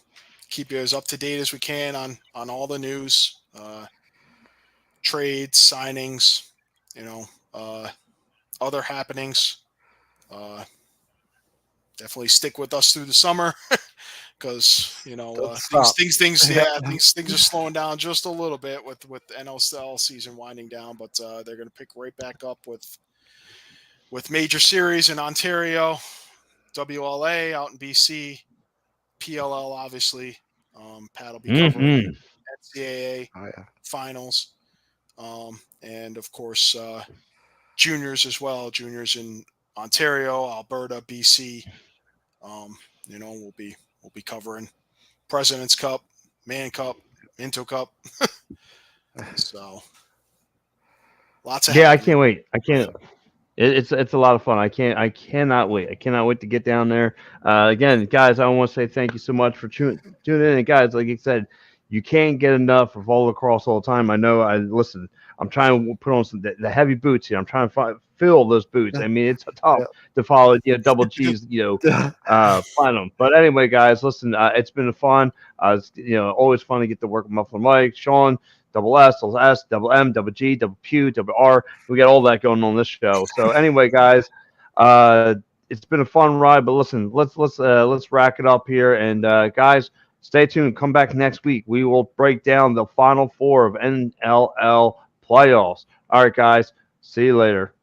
keep you as up to date as we can on all the news, trades, signings, other happenings. Definitely stick with us through the summer because things are slowing down just a little bit with NLL season winding down, but they're going to pick right back up with major series in Ontario, WLA out in BC, PLL obviously. Pat will be covering NCAA finals, and of course juniors as well. Juniors in Ontario, Alberta, BC. We'll be covering President's Cup, Man Cup, Minto Cup. So lots of I can't wait. It's a lot of fun. I cannot wait. I cannot wait to get down there. Again, guys, I want to say thank you so much for tuning in. And guys, like you said, you can't get enough of all lacrosse all the time. I know. I'm trying to put on the heavy boots here. I'm trying to fill those boots. I mean, it's tough to follow, double G's, platinum. But anyway, guys, listen, it's been fun. It's, always fun to get to work with Muffler Mike, Shawn, double S, double S, double M, double G, double Q, double R. We got all that going on this show. So anyway, guys, it's been a fun ride. But listen, let's rack it up here. And guys, stay tuned. Come back next week. We will break down the Final Four of NLL playoffs. All right, guys. See you later.